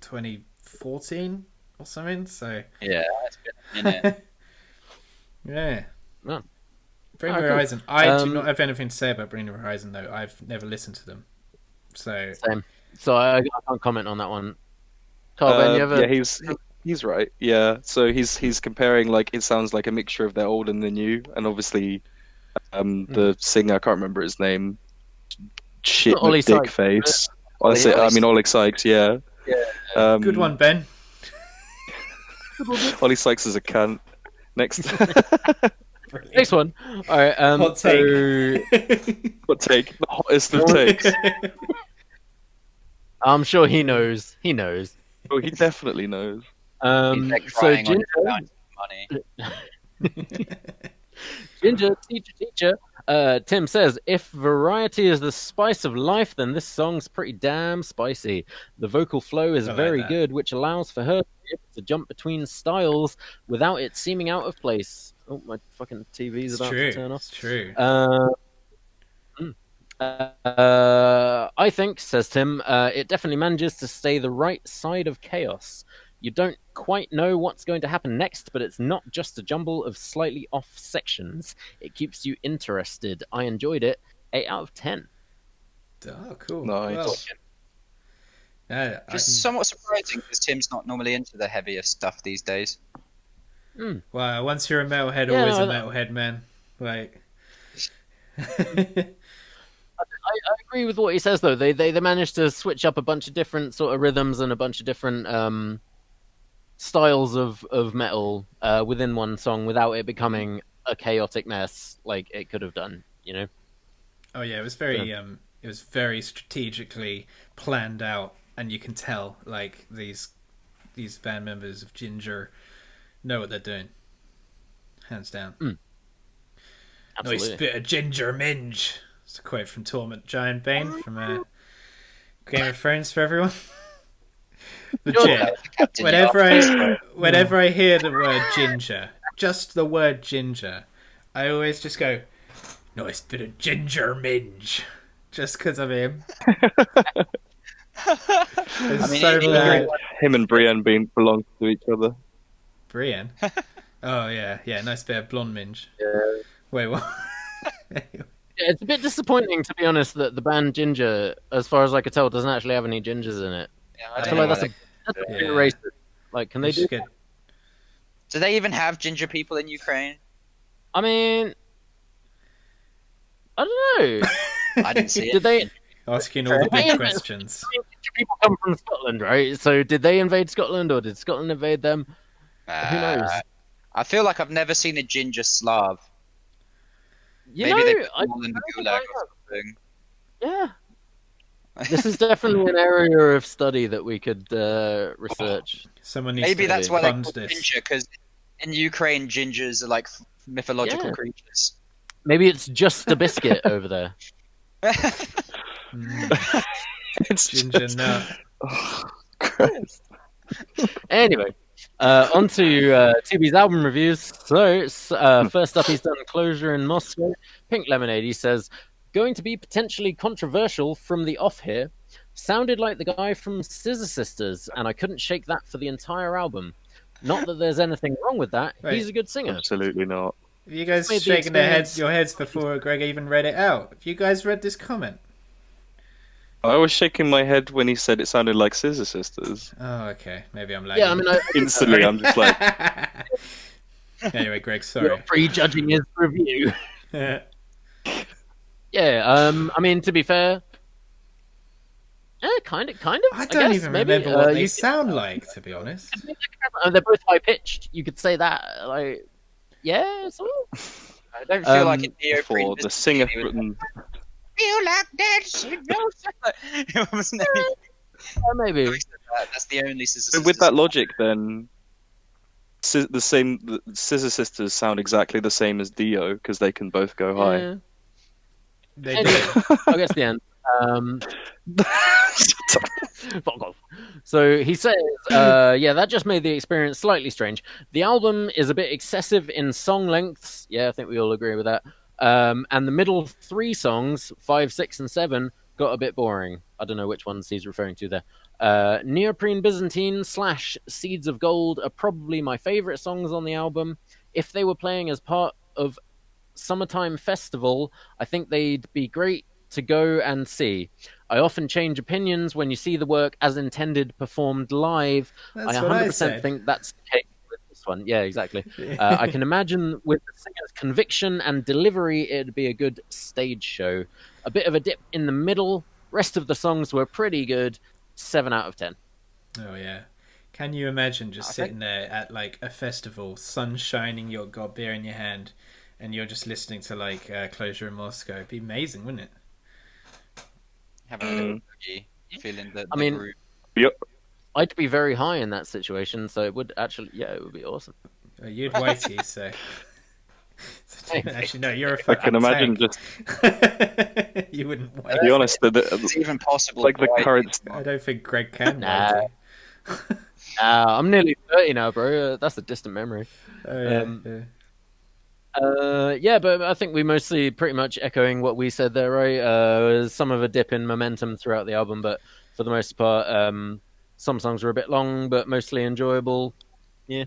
2014 or something. So Yeah, it's been a minute. yeah. Oh. Bring Oh, Me cool. Horizon. I do not have anything to say about Bring Me Horizon though. I've never listened to them. So Same. So I can't comment on that one. Carl, you ever... Yeah, he's right. Yeah, so he's comparing like it sounds like a mixture of their old and the new, and obviously the singer I can't remember his name. Shit, Ollie with dick Sykes, face. Ollie- I mean Oleg Sykes. Yeah. good one, Ben. Ollie Sykes is a cunt. Next. Next one. All right. Hot take. What take? The hottest of takes. I'm sure he knows. He knows. Oh, he definitely knows. He's like So crying on Ginger, his money. Ginger, teacher. Tim says, if variety is the spice of life, then this song's pretty damn spicy. The vocal flow is I like very that. good, which allows for her to jump between styles without it seeming out of place. Oh, my fucking TV's It's about true. to turn off. It's true. I think, says Tim, it definitely manages to stay the right side of chaos. You don't quite know what's going to happen next, but it's not just a jumble of slightly off sections. It keeps you interested. I enjoyed it. 8 out of 10. Oh, cool. Nice. Well, Just somewhat surprising because Tim's not normally into the heavier stuff these days. well, once you're a metalhead, Yeah, always a no, metalhead, man. Like, I agree with what he says, though. They managed to switch up a bunch of different sort of rhythms and a bunch of different styles of metal within one song without it becoming a chaotic mess like it could have done, you know? oh yeah, it was very strategically planned out, and you can tell like these band members of Ginger know what they're doing, hands down. Absolutely. Nice bit of ginger minge. It's a quote from Torment Giant Bane from Game of Thrones for everyone. Legit. Whenever I hear the word ginger, just the word ginger, I always just go, nice bit of ginger minge, just because of him. It's so bad. Him and Brienne belong to each other. Brienne. Oh yeah, nice bit of blonde minge. Wait, what? Yeah, it's a bit disappointing, to be honest, that the band Ginger, as far as I could tell, doesn't actually have any gingers in it. Yeah, I I feel don't like know that's a why bit Yeah. racist. Like, can they do? do they even have ginger people in Ukraine? I mean, I don't know. I didn't see it. Did they? Asking all the big questions. People come from Scotland, right? So did they invade Scotland, or did Scotland invade them? Who knows? I feel like I've never seen a ginger Slav. You Maybe know, they put I them all in the don't gulag know. or something. Yeah. This is definitely an area of study that we could research. Someone needs Maybe to that's why they fund call this. ginger, because in Ukraine, gingers are like mythological Yeah. creatures. Maybe it's just a biscuit over there. It's Ginger just- nut. Oh, Christ. Anyway, on to TB's album reviews. So, first up, he's done Closure in Moscow. Pink Lemonade, he says, going to be potentially controversial from the off here. Sounded like the guy from Scissor Sisters, and I couldn't shake that for the entire album. Not that there's anything wrong with that. Wait. He's a good singer. Absolutely not. Have you guys Made the shaking experience- your heads before Greg even read it out? Have you guys read this comment? I was shaking my head when he said it sounded like Scissor Sisters. Oh, okay. Maybe I'm lagging. Yeah, I mean, Instantly, I'm just like, Anyway, Greg, you're sorry. prejudging his review. Yeah, I mean, to be fair, kind of. I don't guess, even maybe. remember what they You- sound like, to be honest. They're both high pitched. You could say that, like, yeah, sort of. I don't feel like a for neoprene. the singer He would from feel like that. Wasn't it? Maybe. That's the only Scissor with that Sisters. logic, then the Scissor Sisters sound exactly the same as Dio because they can both go high. Yeah. They Anyway, do. I guess the end. Fuck off. So he says, yeah, that just made the experience slightly strange. The album is a bit excessive in song lengths. Yeah, I think we all agree with that. And the middle 3 songs, 5, 6, and 7, got a bit boring. I don't know which ones he's referring to there. Neoprene Byzantine / Seeds of Gold are probably my favorite songs on the album. If they were playing as part of Summertime Festival, I think they'd be great to go and see. I often change opinions when you see the work as intended performed live. That's I what I 100% said. think that's the case with this one. Yeah, exactly. I can imagine with the singer's conviction and delivery, it'd be a good stage show. A bit of a dip in the middle. Rest of the songs were pretty good. 7 out of 10. Oh, yeah. Can you imagine just sitting there at like a festival, sun shining, you've got beer in your hand, and you're just listening to like Closure in Moscow? It'd be amazing, wouldn't it? Having a little boogie, feeling the I mean- groove. Yep. I'd be very high in that situation, so it would actually, yeah, it would be awesome. You'd whitey, so... Actually, no, you're a I fucking can imagine tank. just You wouldn't to whitey. be honest, It's even possible. like the to write current these I don't think Greg can Nah. whitey. I'm nearly 30 now, bro. That's a distant memory. Oh, yeah, Um, yeah. Yeah, but I think we mostly pretty much echoing what we said there, right? Some of a dip in momentum throughout the album, but for the most part, Some songs were a bit long, but mostly enjoyable. Yeah.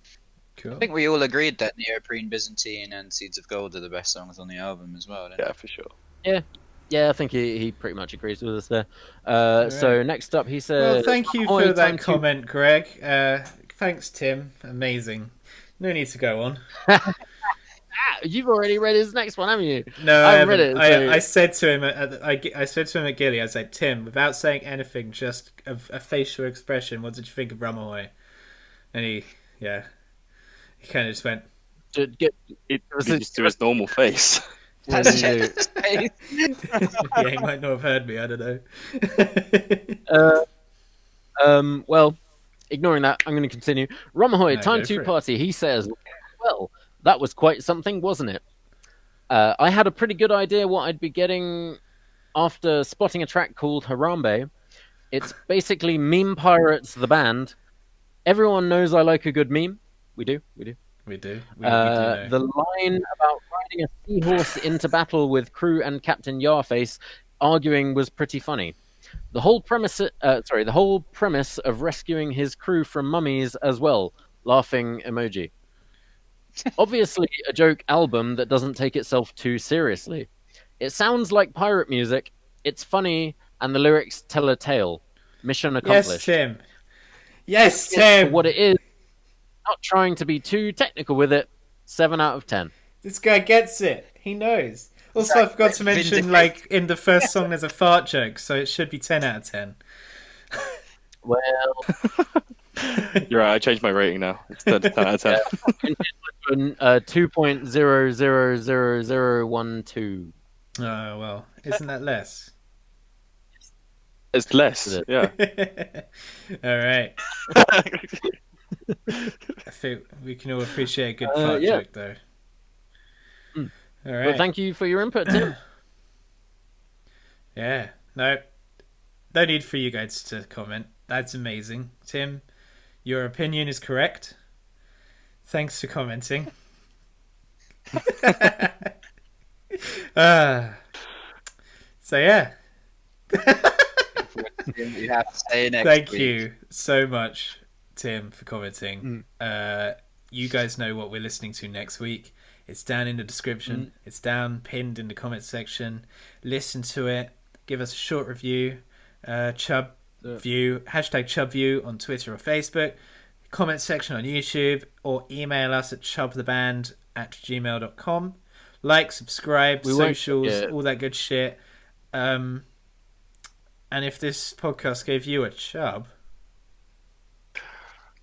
Cool. I think we all agreed that Neoprene, Byzantine, and Seeds of Gold are the best songs on the album as well. Yeah, for sure. Yeah, I think he pretty much agrees with us there. Right. So next up, he said... Well, thank you for that comment, Greg. Thanks, Tim. Amazing. No need to go on. You've already read his next one, haven't you? No, I haven't. read it. I said to him, I said to him at Gilly, I was like, Tim, without saying anything, just a facial expression, what did you think of Rumahoy? And he kind of just went... It just to his normal face. That's Jed's face. Yeah, he might not have heard me, I don't know. Well, ignoring that, I'm going to continue. Rumahoy, No, Time go 2 for it. Party, he says, well, that was quite something, wasn't it? I had a pretty good idea what I'd be getting after spotting a track called Harambe. It's basically Meme Pirates, the band. Everyone knows I like a good meme. We do. We do. We do The line about riding a seahorse into battle with crew and Captain Yarface arguing was pretty funny. The whole premise of rescuing his crew from mummies as well. Laughing emoji. Obviously, a joke album that doesn't take itself too seriously. It sounds like pirate music. It's funny, and the lyrics tell a tale. Mission accomplished. Yes, Tim. For what it is, not trying to be too technical with it. 7 out of 10. This guy gets it. He knows. Also, I forgot to mention, like, in the first song there's a fart joke, so it should be 10 out of 10. Well... You're right, I changed my rating now. It's 10 out of 10. 2.000012. Oh, well. Isn't that less? It's less, yeah. All right. I think we can all appreciate a good fart joke, though. All right. Well, thank you for your input, Tim. Yeah. No need for you guys to comment. That's amazing. Tim, your opinion is correct. Thanks for commenting. So, yeah. You have to say next Thank week. you so much, Tim, for commenting. You guys know what we're listening to next week. It's down in the description. It's down pinned in the comment section. Listen to it. Give us a short review. Chub View, hashtag Chub View on Twitter or Facebook. Comment section on YouTube, or email us at chubtheband@gmail.com. Like, subscribe, socials, all that good shit. And if this podcast gave you a chub,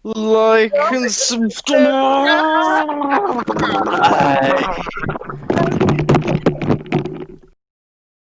like and subscribe.